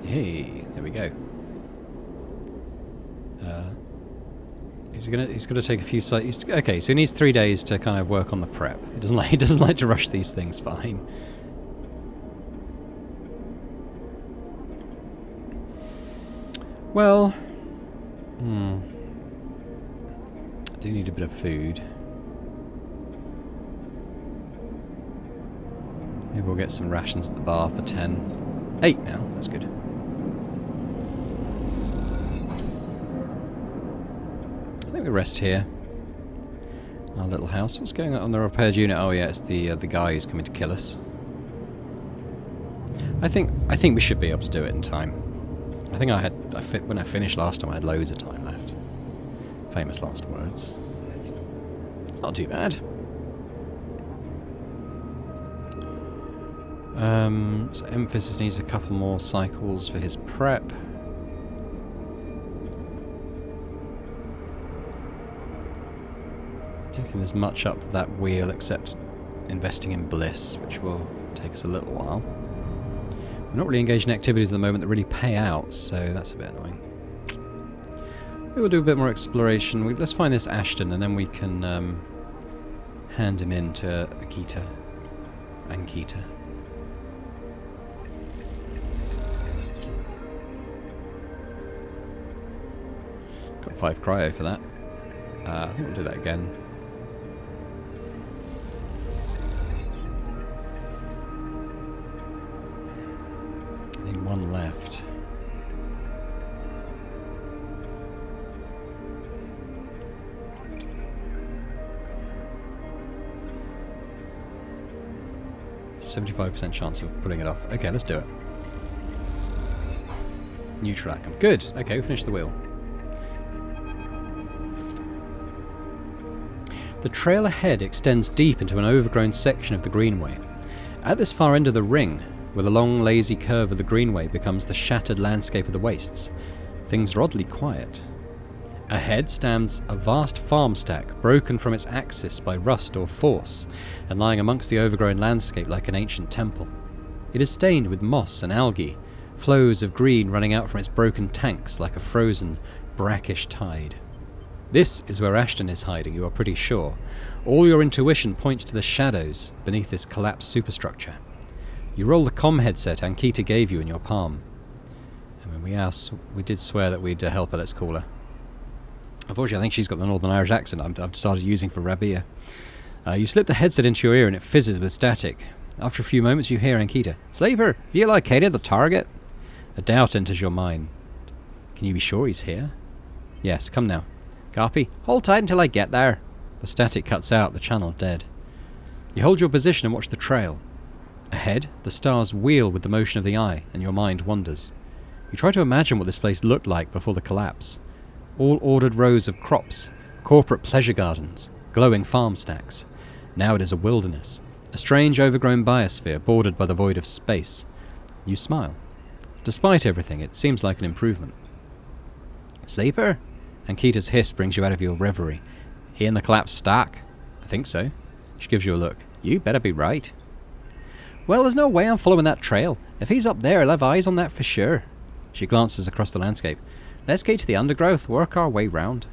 Hey, there we go. He's gonna take a few okay, so he needs 3 days to kind of work on the prep. He doesn't like to rush these things. Fine. Well, I do need a bit of food. Maybe we'll get some rations at the bar for 10. 8 now. That's good. I think we rest here. Our little house. What's going on the repairs unit? Oh yeah, it's the guy who's coming to kill us. I think we should be able to do it in time. I think when I finished last time, I had loads of time left. Famous last words. It's not too bad. So Emphasis needs a couple more cycles for his prep. I don't think there's much up that wheel except investing in bliss, which will take us a little while. We're not really engaged in activities at the moment that really pay out, so that's a bit annoying. Maybe we'll do a bit more exploration. Let's find this Ashton, and then we can hand him in to Akita and Kita. Got 5 cryo for that. I think we'll do that again. I think 1 left. 75% chance of pulling it off. Okay, let's do it. Neutral outcome. Good. Okay, we finished the wheel. The trail ahead extends deep into an overgrown section of the greenway. At this far end of the ring, where the long, lazy curve of the greenway becomes the shattered landscape of the wastes, things are oddly quiet. Ahead stands a vast farm stack, broken from its axis by rust or force, and lying amongst the overgrown landscape like an ancient temple. It is stained with moss and algae, flows of green running out from its broken tanks like a frozen, brackish tide. This is where Ashton is hiding, you are pretty sure. All your intuition points to the shadows beneath this collapsed superstructure. You roll the comm headset Ankita gave you in your palm. I mean, we did swear that we'd help her, let's call her. Unfortunately, I think she's got the Northern Irish accent I've started using for Rabia. You slip the headset into your ear and it fizzes with static. After a few moments you hear Ankita. Sleeper, have you located the target? A doubt enters your mind. Can you be sure he's here? Yes, come now. Copy. Hold tight until I get there. The static cuts out, the channel dead. You hold your position and watch the trail. Ahead, the stars wheel with the motion of the eye, and your mind wanders. You try to imagine what this place looked like before the collapse. All ordered rows of crops, corporate pleasure gardens, glowing farm stacks. Now it is a wilderness, a strange overgrown biosphere bordered by the void of space. You smile. Despite everything, it seems like an improvement. Sleeper? Ankita's hiss brings you out of your reverie. He in the collapsed stack? I think so. She gives you a look. You better be right. Well, there's no way I'm following that trail. If he's up there, I'll have eyes on that for sure. She glances across the landscape. Let's get to the undergrowth, work our way round.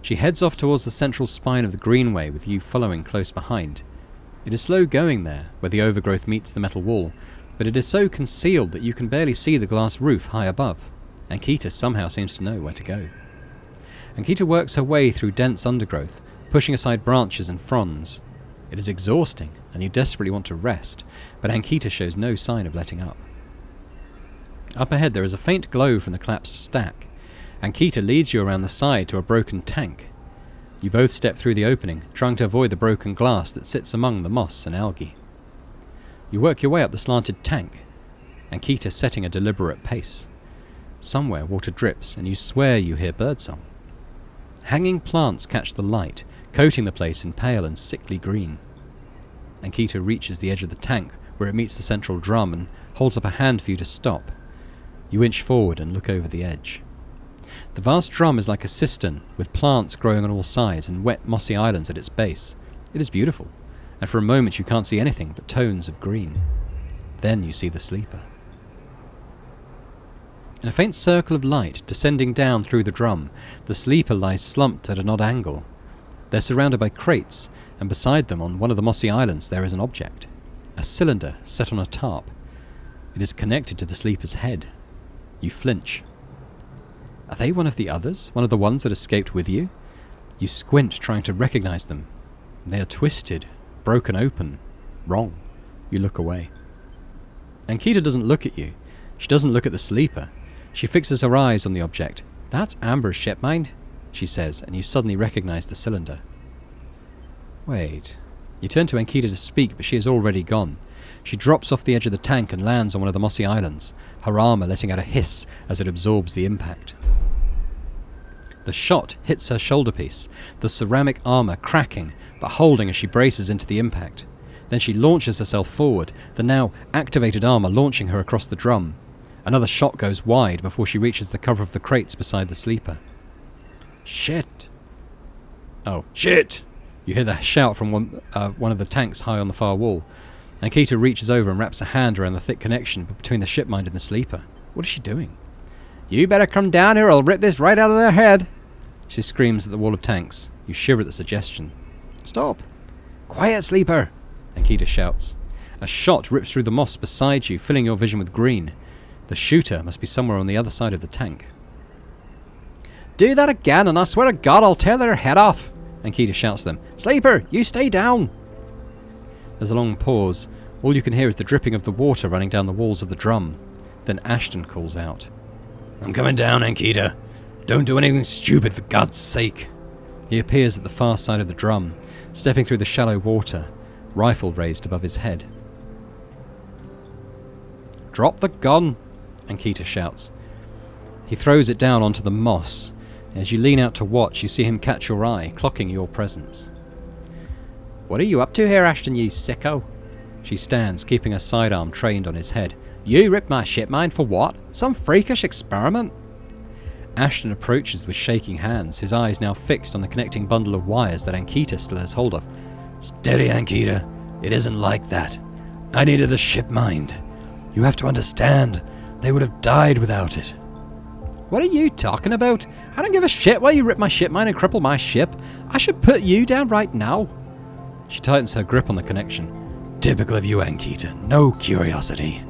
She heads off towards the central spine of the greenway with you following close behind. It is slow going there, where the overgrowth meets the metal wall, but it is so concealed that you can barely see the glass roof high above. Ankita somehow seems to know where to go. Ankita works her way through dense undergrowth, pushing aside branches and fronds. It is exhausting, and you desperately want to rest, but Ankita shows no sign of letting up. Up ahead there is a faint glow from the collapsed stack. Ankita leads you around the side to a broken tank. You both step through the opening, trying to avoid the broken glass that sits among the moss and algae. You work your way up the slanted tank, Ankita setting a deliberate pace. Somewhere water drips, and you swear you hear birdsong. Hanging plants catch the light, coating the place in pale and sickly green. Ankita reaches the edge of the tank, where it meets the central drum, and holds up a hand for you to stop. You inch forward and look over the edge. The vast drum is like a cistern, with plants growing on all sides and wet mossy islands at its base. It is beautiful, and for a moment you can't see anything but tones of green. Then you see the sleeper. In a faint circle of light descending down through the drum, the sleeper lies slumped at an odd angle. They're surrounded by crates, and beside them on one of the mossy islands there is an object. A cylinder set on a tarp. It is connected to the sleeper's head. You flinch. Are they one of the others? One of the ones that escaped with you? You squint, trying to recognize them. They are twisted, broken open, wrong. You look away. Ankita doesn't look at you. She doesn't look at the sleeper. She fixes her eyes on the object. That's Amber's ship, mind, she says, and you suddenly recognize the cylinder. Wait. You turn to Ankita to speak, but she is already gone. She drops off the edge of the tank and lands on one of the mossy islands, her armor letting out a hiss as it absorbs the impact. The shot hits her shoulder piece, the ceramic armor cracking, but holding as she braces into the impact. Then she launches herself forward, the now activated armor launching her across the drum. Another shot goes wide before she reaches the cover of the crates beside the sleeper. Shit! Oh, shit! You hear the shout from one of the tanks high on the far wall. Ankita reaches over and wraps a hand around the thick connection between the shipmind and the sleeper. What is she doing? You better come down here or I'll rip this right out of their head! She screams at the wall of tanks. You shiver at the suggestion. Stop! Quiet, sleeper! Ankita shouts. A shot rips through the moss beside you, filling your vision with green. The shooter must be somewhere on the other side of the tank. Do that again and I swear to God I'll tear their head off! Ankita shouts to them. Sleeper, you stay down! There's a long pause. All you can hear is the dripping of the water running down the walls of the drum. Then Ashton calls out. I'm coming down, Ankita. Don't do anything stupid for God's sake. He appears at the far side of the drum, stepping through the shallow water, rifle raised above his head. Drop the gun, Ankita shouts. He throws it down onto the moss. As you lean out to watch, you see him catch your eye, clocking your presence. What are you up to here, Ashton, you sicko? She stands, keeping her sidearm trained on his head. You ripped my ship mine for what? Some freakish experiment? Ashton approaches with shaking hands, his eyes now fixed on the connecting bundle of wires that Ankita still has hold of. Steady, Ankita. It isn't like that. I needed the ship mined. You have to understand, they would have died without it. What are you talking about? I don't give a shit why you rip my ship mine and cripple my ship. I should put you down right now. She tightens her grip on the connection. Typical of you, Ankita. No curiosity.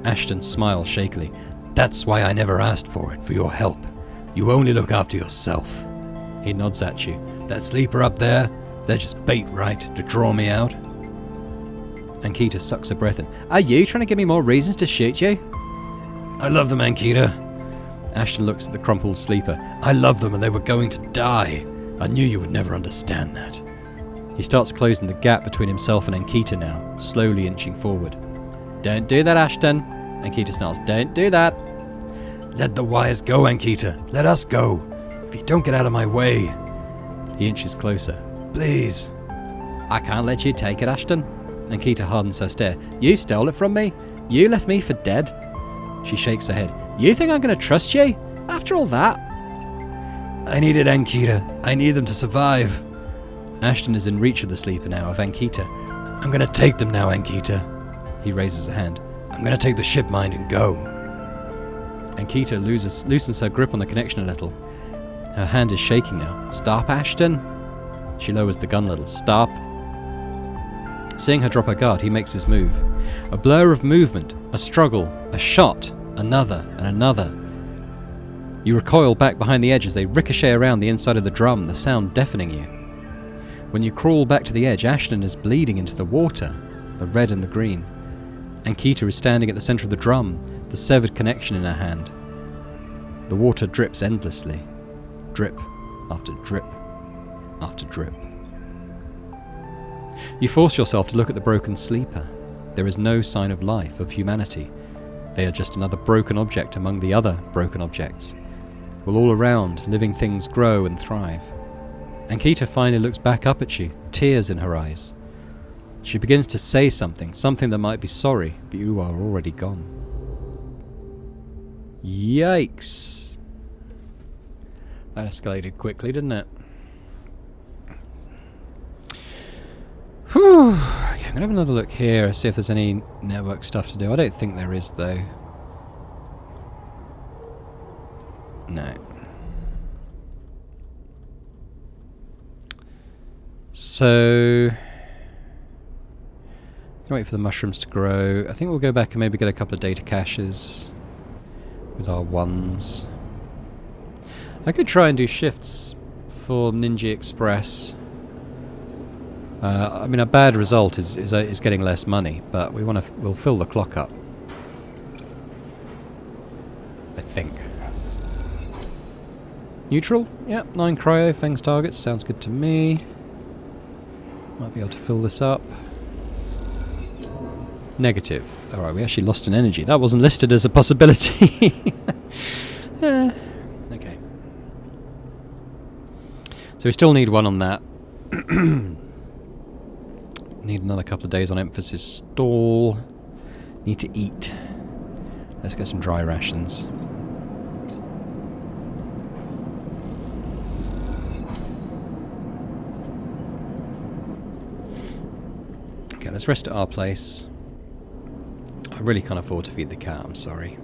Ashton smiles shakily. That's why I never asked for it, for your help. You only look after yourself. He nods at you. That sleeper up there, they're just bait, right, to draw me out? Ankita sucks a breath in. Are you trying to give me more reasons to shoot you? I love them, Ankita. Ashton looks at the crumpled sleeper. I love them and they were going to die. I knew you would never understand that. He starts closing the gap between himself and Ankita now, slowly inching forward. Don't do that, Ashton. Ankita snarls. Don't do that. Let the wires go, Ankita. Let us go. If you don't get out of my way. He inches closer. Please. I can't let you take it, Ashton. Ankita hardens her stare. You stole it from me. You left me for dead. She shakes her head. You think I'm going to trust you? After all that? I need it, Ankita. I need them to survive. Ashton is in reach of the sleeper now, of Ankita. I'm going to take them now, Ankita. He raises a hand. I'm going to take the ship mine and go. Ankita loosens her grip on the connection a little. Her hand is shaking now. Stop, Ashton. She lowers the gun a little. Stop. Seeing her drop her guard, he makes his move. A blur of movement, a struggle, a shot, another and another. You recoil back behind the edge as they ricochet around the inside of the drum, the sound deafening you. When you crawl back to the edge, Ashton is bleeding into the water, the red and the green. Ankita is standing at the centre of the drum, the severed connection in her hand. The water drips endlessly, drip after drip after drip. You force yourself to look at the broken sleeper. There is no sign of life, of humanity. They are just another broken object among the other broken objects. While all around, living things grow and thrive. Ankita finally looks back up at you, tears in her eyes. She begins to say something that might be sorry, but you are already gone. Yikes. That escalated quickly, didn't it? Whew. Okay, I'm going to have another look here, see if there's any network stuff to do. I don't think there is, though. No. So, can wait for the mushrooms to grow. I think we'll go back and maybe get a couple of data caches with our ones. I could try and do shifts for Ninja Express. I mean, a bad result is getting less money, but we'll fill the clock up. I think. Neutral? Yep, 9 cryo, fangs targets, sounds good to me. Might be able to fill this up. Negative. Alright, we actually lost an energy. That wasn't listed as a possibility. Okay. So we still need one on that. Need another couple of days on emphasis stall. Need to eat. Let's get some dry rations. Okay, let's rest at our place. I really can't afford to feed the cat, I'm sorry.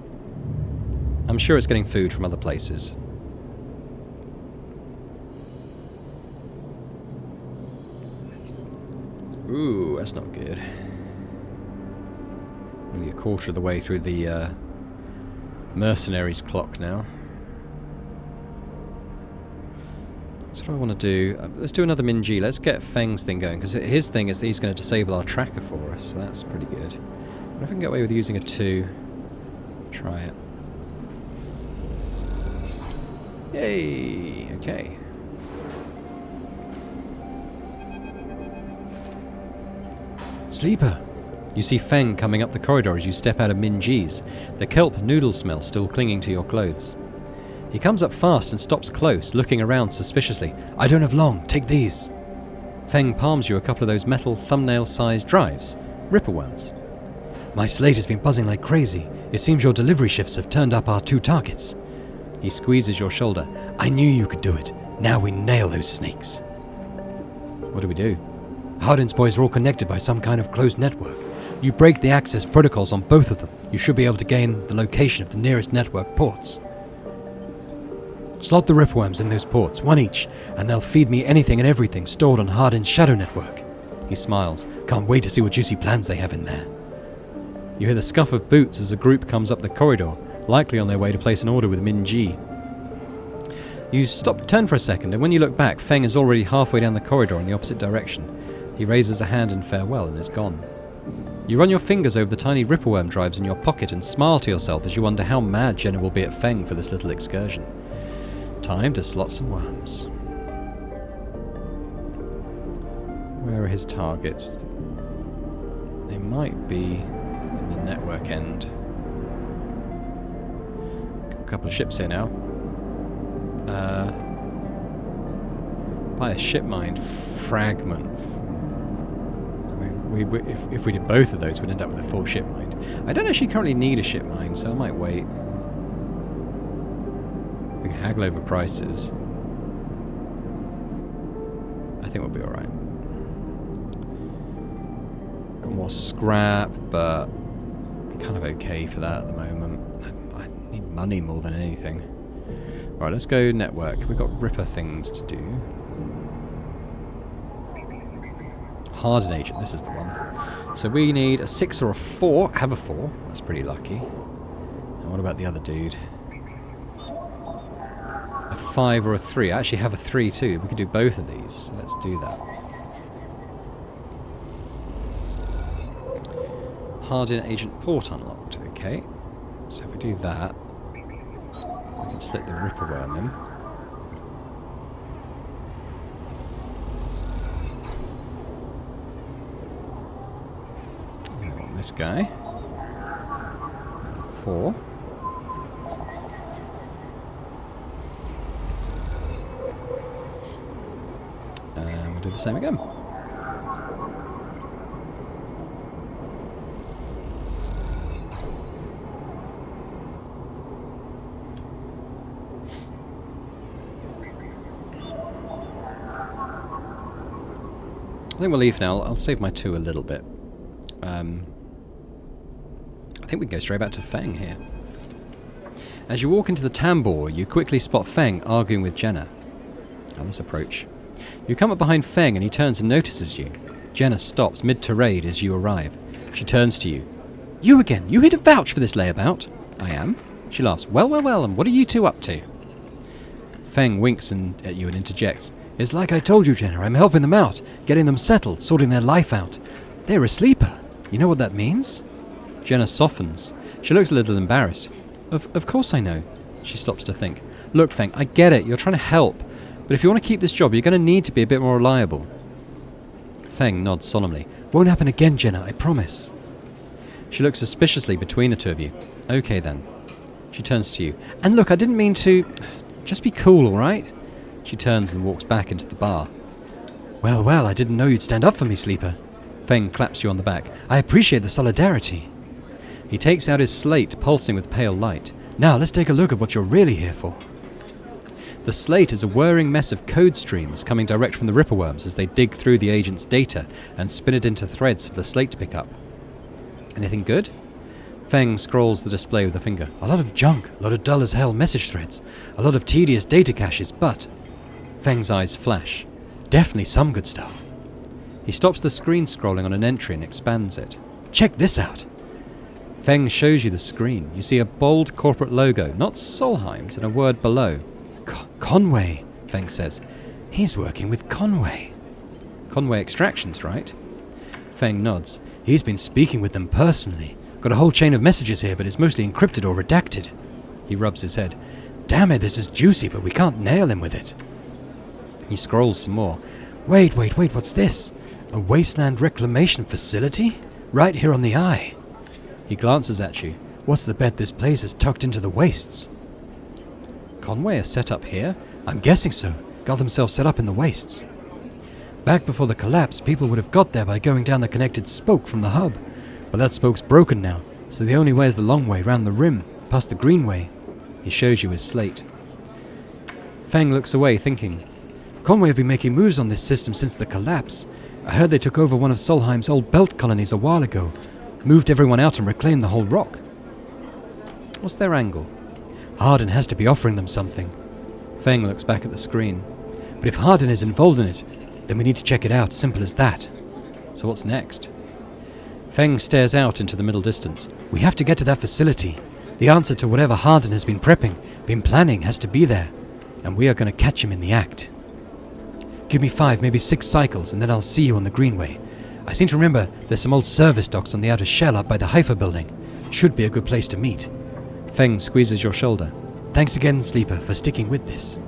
I'm sure it's getting food from other places. Ooh, that's not good. Only a quarter of the way through the mercenaries clock now. So what I want to do, let's do another Minji. Let's get Feng's thing going, because his thing is that he's going to disable our tracker for us, so that's pretty good. But if I can get away with using a 2, try it. Yay! Okay. Sleeper, You see Feng coming up the corridor as you step out of Minji's, the kelp noodle smell still clinging to your clothes. He comes up fast and stops close, looking around suspiciously. I don't have long, take these. Feng palms you a couple of those metal thumbnail-sized drives, ripperworms. My slate has been buzzing like crazy. It seems your delivery shifts have turned up our 2 targets. He squeezes your shoulder. I knew you could do it. Now we nail those snakes. What do we do? Hardin's boys are all connected by some kind of closed network. You break the access protocols on both of them. You should be able to gain the location of the nearest network ports. Slot the ripworms in those ports, 1 each, and they'll feed me anything and everything stored on Hardin's shadow network. He smiles. Can't wait to see what juicy plans they have in there. You hear the scuff of boots as a group comes up the corridor, likely on their way to place an order with Minji. You turn for a second, and when you look back, Feng is already halfway down the corridor in the opposite direction. He raises a hand in farewell and is gone. You run your fingers over the tiny ripperworm drives in your pocket and smile to yourself as you wonder how mad Jenna will be at Feng for this little excursion. Time to slot some worms. Where are his targets? They might be in the network end. A couple of ships here now. By a ship mine fragment. I mean, if we did both of those, we'd end up with a full ship mine. I don't actually currently need a ship mine, so I might wait. We can haggle over prices. I think we'll be alright. Got more scrap, but I'm kind of okay for that at the moment. I need money more than anything. Right, let's go network. We've got ripper things to do. Harden agent, this is the one. So we need a 6 or a 4. Have a 4. That's pretty lucky. And what about the other dude? A 5 or a 3. I actually have a 3 too. We could do both of these. So let's do that. Harden agent port unlocked. Okay. So if we do that, we can slit the ripperworm in. I want this guy. 4. And we'll do the same again. I think we'll leave now. I'll save my 2 a little bit. I think we can go straight back to Feng here. As you walk into the tambour, you quickly spot Feng arguing with Jenna. Now let's approach. You come up behind Feng and he turns and notices you. Jenna stops mid-tirade as you arrive. She turns to you. You again? You here to vouch for this layabout? I am. She laughs. Well, and what are you two up to? Feng winks at you and interjects. It's like I told you, Jenna. I'm helping them out, getting them settled, sorting their life out. They're a sleeper. You know what that means? Jenna softens. She looks a little embarrassed. Of course I know. She stops to think. Look, Feng, I get it. You're trying to help. But if you want to keep this job, you're going to need to be a bit more reliable. Feng nods solemnly. Won't happen again, Jenna, I promise. She looks suspiciously between the two of you. Okay, then. She turns to you. And look, I didn't mean to... Just be cool, all right? She turns and walks back into the bar. Well, I didn't know you'd stand up for me, Sleeper. Feng claps you on the back. I appreciate the solidarity. He takes out his slate, pulsing with pale light. Now, let's take a look at what you're really here for. The slate is a whirring mess of code streams coming direct from the ripperworms as they dig through the agent's data and spin it into threads for the slate to pick up. Anything good? Feng scrolls the display with a finger. A lot of junk, a lot of dull as hell message threads, a lot of tedious data caches, but... Feng's eyes flash. Definitely some good stuff. He stops the screen scrolling on an entry and expands it. Check this out. Feng shows you the screen. You see a bold corporate logo, not Solheim's, and a word below. Conway, Feng says. He's working with Conway. Conway Extractions, right? Feng nods. He's been speaking with them personally. Got a whole chain of messages here, but it's mostly encrypted or redacted. He rubs his head. Damn it, this is juicy, but we can't nail him with it. He scrolls some more. Wait, what's this? A wasteland reclamation facility? Right here on the eye. He glances at you. What's the bet this place is tucked into the wastes? Conway is set up here? I'm guessing so. Got themselves set up in the wastes. Back before the collapse, people would have got there by going down the connected spoke from the hub. But that spoke's broken now, so the only way is the long way round the rim, past the greenway. He shows you his slate. Feng looks away, thinking. Conway have been making moves on this system since the collapse. I heard they took over one of Solheim's old belt colonies a while ago. Moved everyone out and reclaimed the whole rock. What's their angle? Hardin has to be offering them something. Feng looks back at the screen. But if Hardin is involved in it, then we need to check it out, simple as that. So what's next? Feng stares out into the middle distance. We have to get to that facility. The answer to whatever Hardin has been prepping, been planning, has to be there. And we are going to catch him in the act. Give me 5, maybe 6 cycles, and then I'll see you on the greenway. I seem to remember there's some old service docks on the outer shell up by the Haifa building. Should be a good place to meet. Feng squeezes your shoulder. Thanks again, Sleeper, for sticking with this.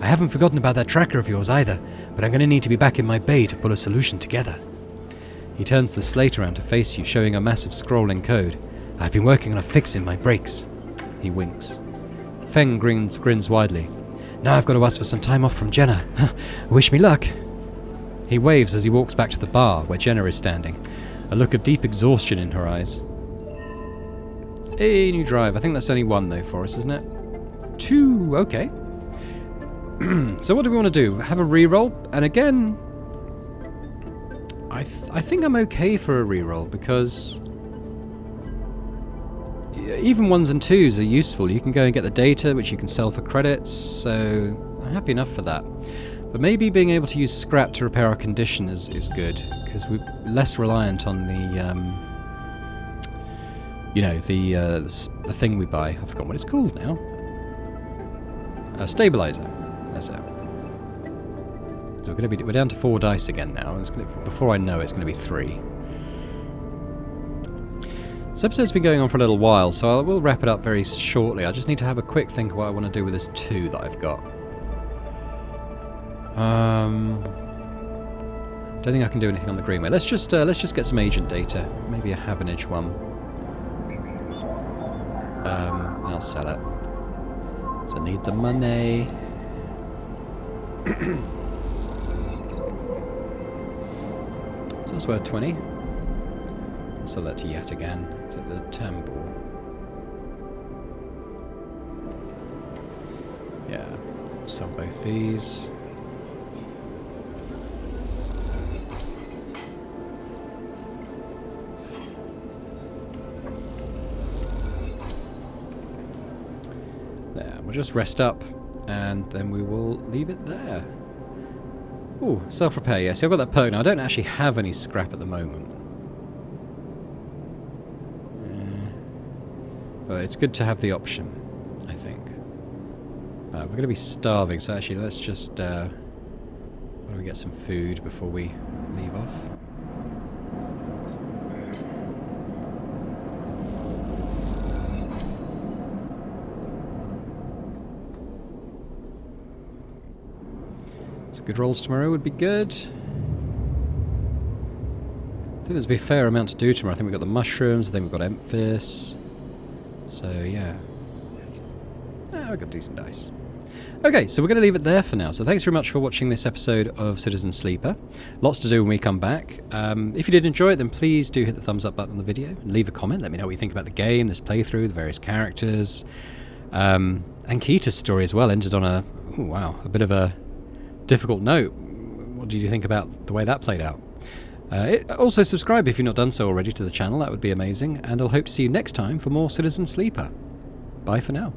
I haven't forgotten about that tracker of yours either, but I'm going to need to be back in my bay to pull a solution together. He turns the slate around to face you, showing a massive scrolling code. I've been working on a fix in my brakes. He winks. Feng grins widely. Now I've got to ask for some time off from Jenna. Wish me luck. He waves as he walks back to the bar where Jenna is standing, a look of deep exhaustion in her eyes. Hey, new drive. I think that's only 1 though for us, isn't it? 2, okay. So what do we want to do? Have a reroll? And again, I think I'm okay for a reroll because even 1s and 2s are useful. You can go and get the data, which you can sell for credits, so I'm happy enough for that. But maybe being able to use scrap to repair our condition is good, because we're less reliant on the, the thing we buy. I've forgotten what it's called now. A stabilizer. That's it. So we're down to 4 dice again now. Before I know it, it's going to be 3. This episode's been going on for a little while, so I will wrap it up very shortly. I just need to have a quick think of what I want to do with this 2 that I've got. Don't think I can do anything on the greenway. Let's just get some agent data. Maybe a Havenage one. I'll sell it. So I need the money. So that's worth 20. Sell that to Yat again. It's at the temple. Yeah. Sell both these. There. We'll just rest up and then we will leave it there. Ooh, self-repair, yeah. See, I've got that perk now. I don't actually have any scrap at the moment. But it's good to have the option, I think. We're going to be starving, so actually let's just... why don't we get some food before we leave off? So good rolls tomorrow would be good. I think there's be a fair amount to do tomorrow. I think we've got the mushrooms, then we've got Emphis. So, yeah. We've got decent dice. Okay, so we're going to leave it there for now. So thanks very much for watching this episode of Citizen Sleeper. Lots to do when we come back. If you did enjoy it, then please do hit the thumbs up button on the video. And leave a comment. Let me know what you think about the game, this playthrough, the various characters. And Keita's story as well ended on a bit of a difficult note. What did you think about the way that played out? Also subscribe if you've not done so already to the channel, that would be amazing, and I'll hope to see you next time for more Citizen Sleeper. Bye for now.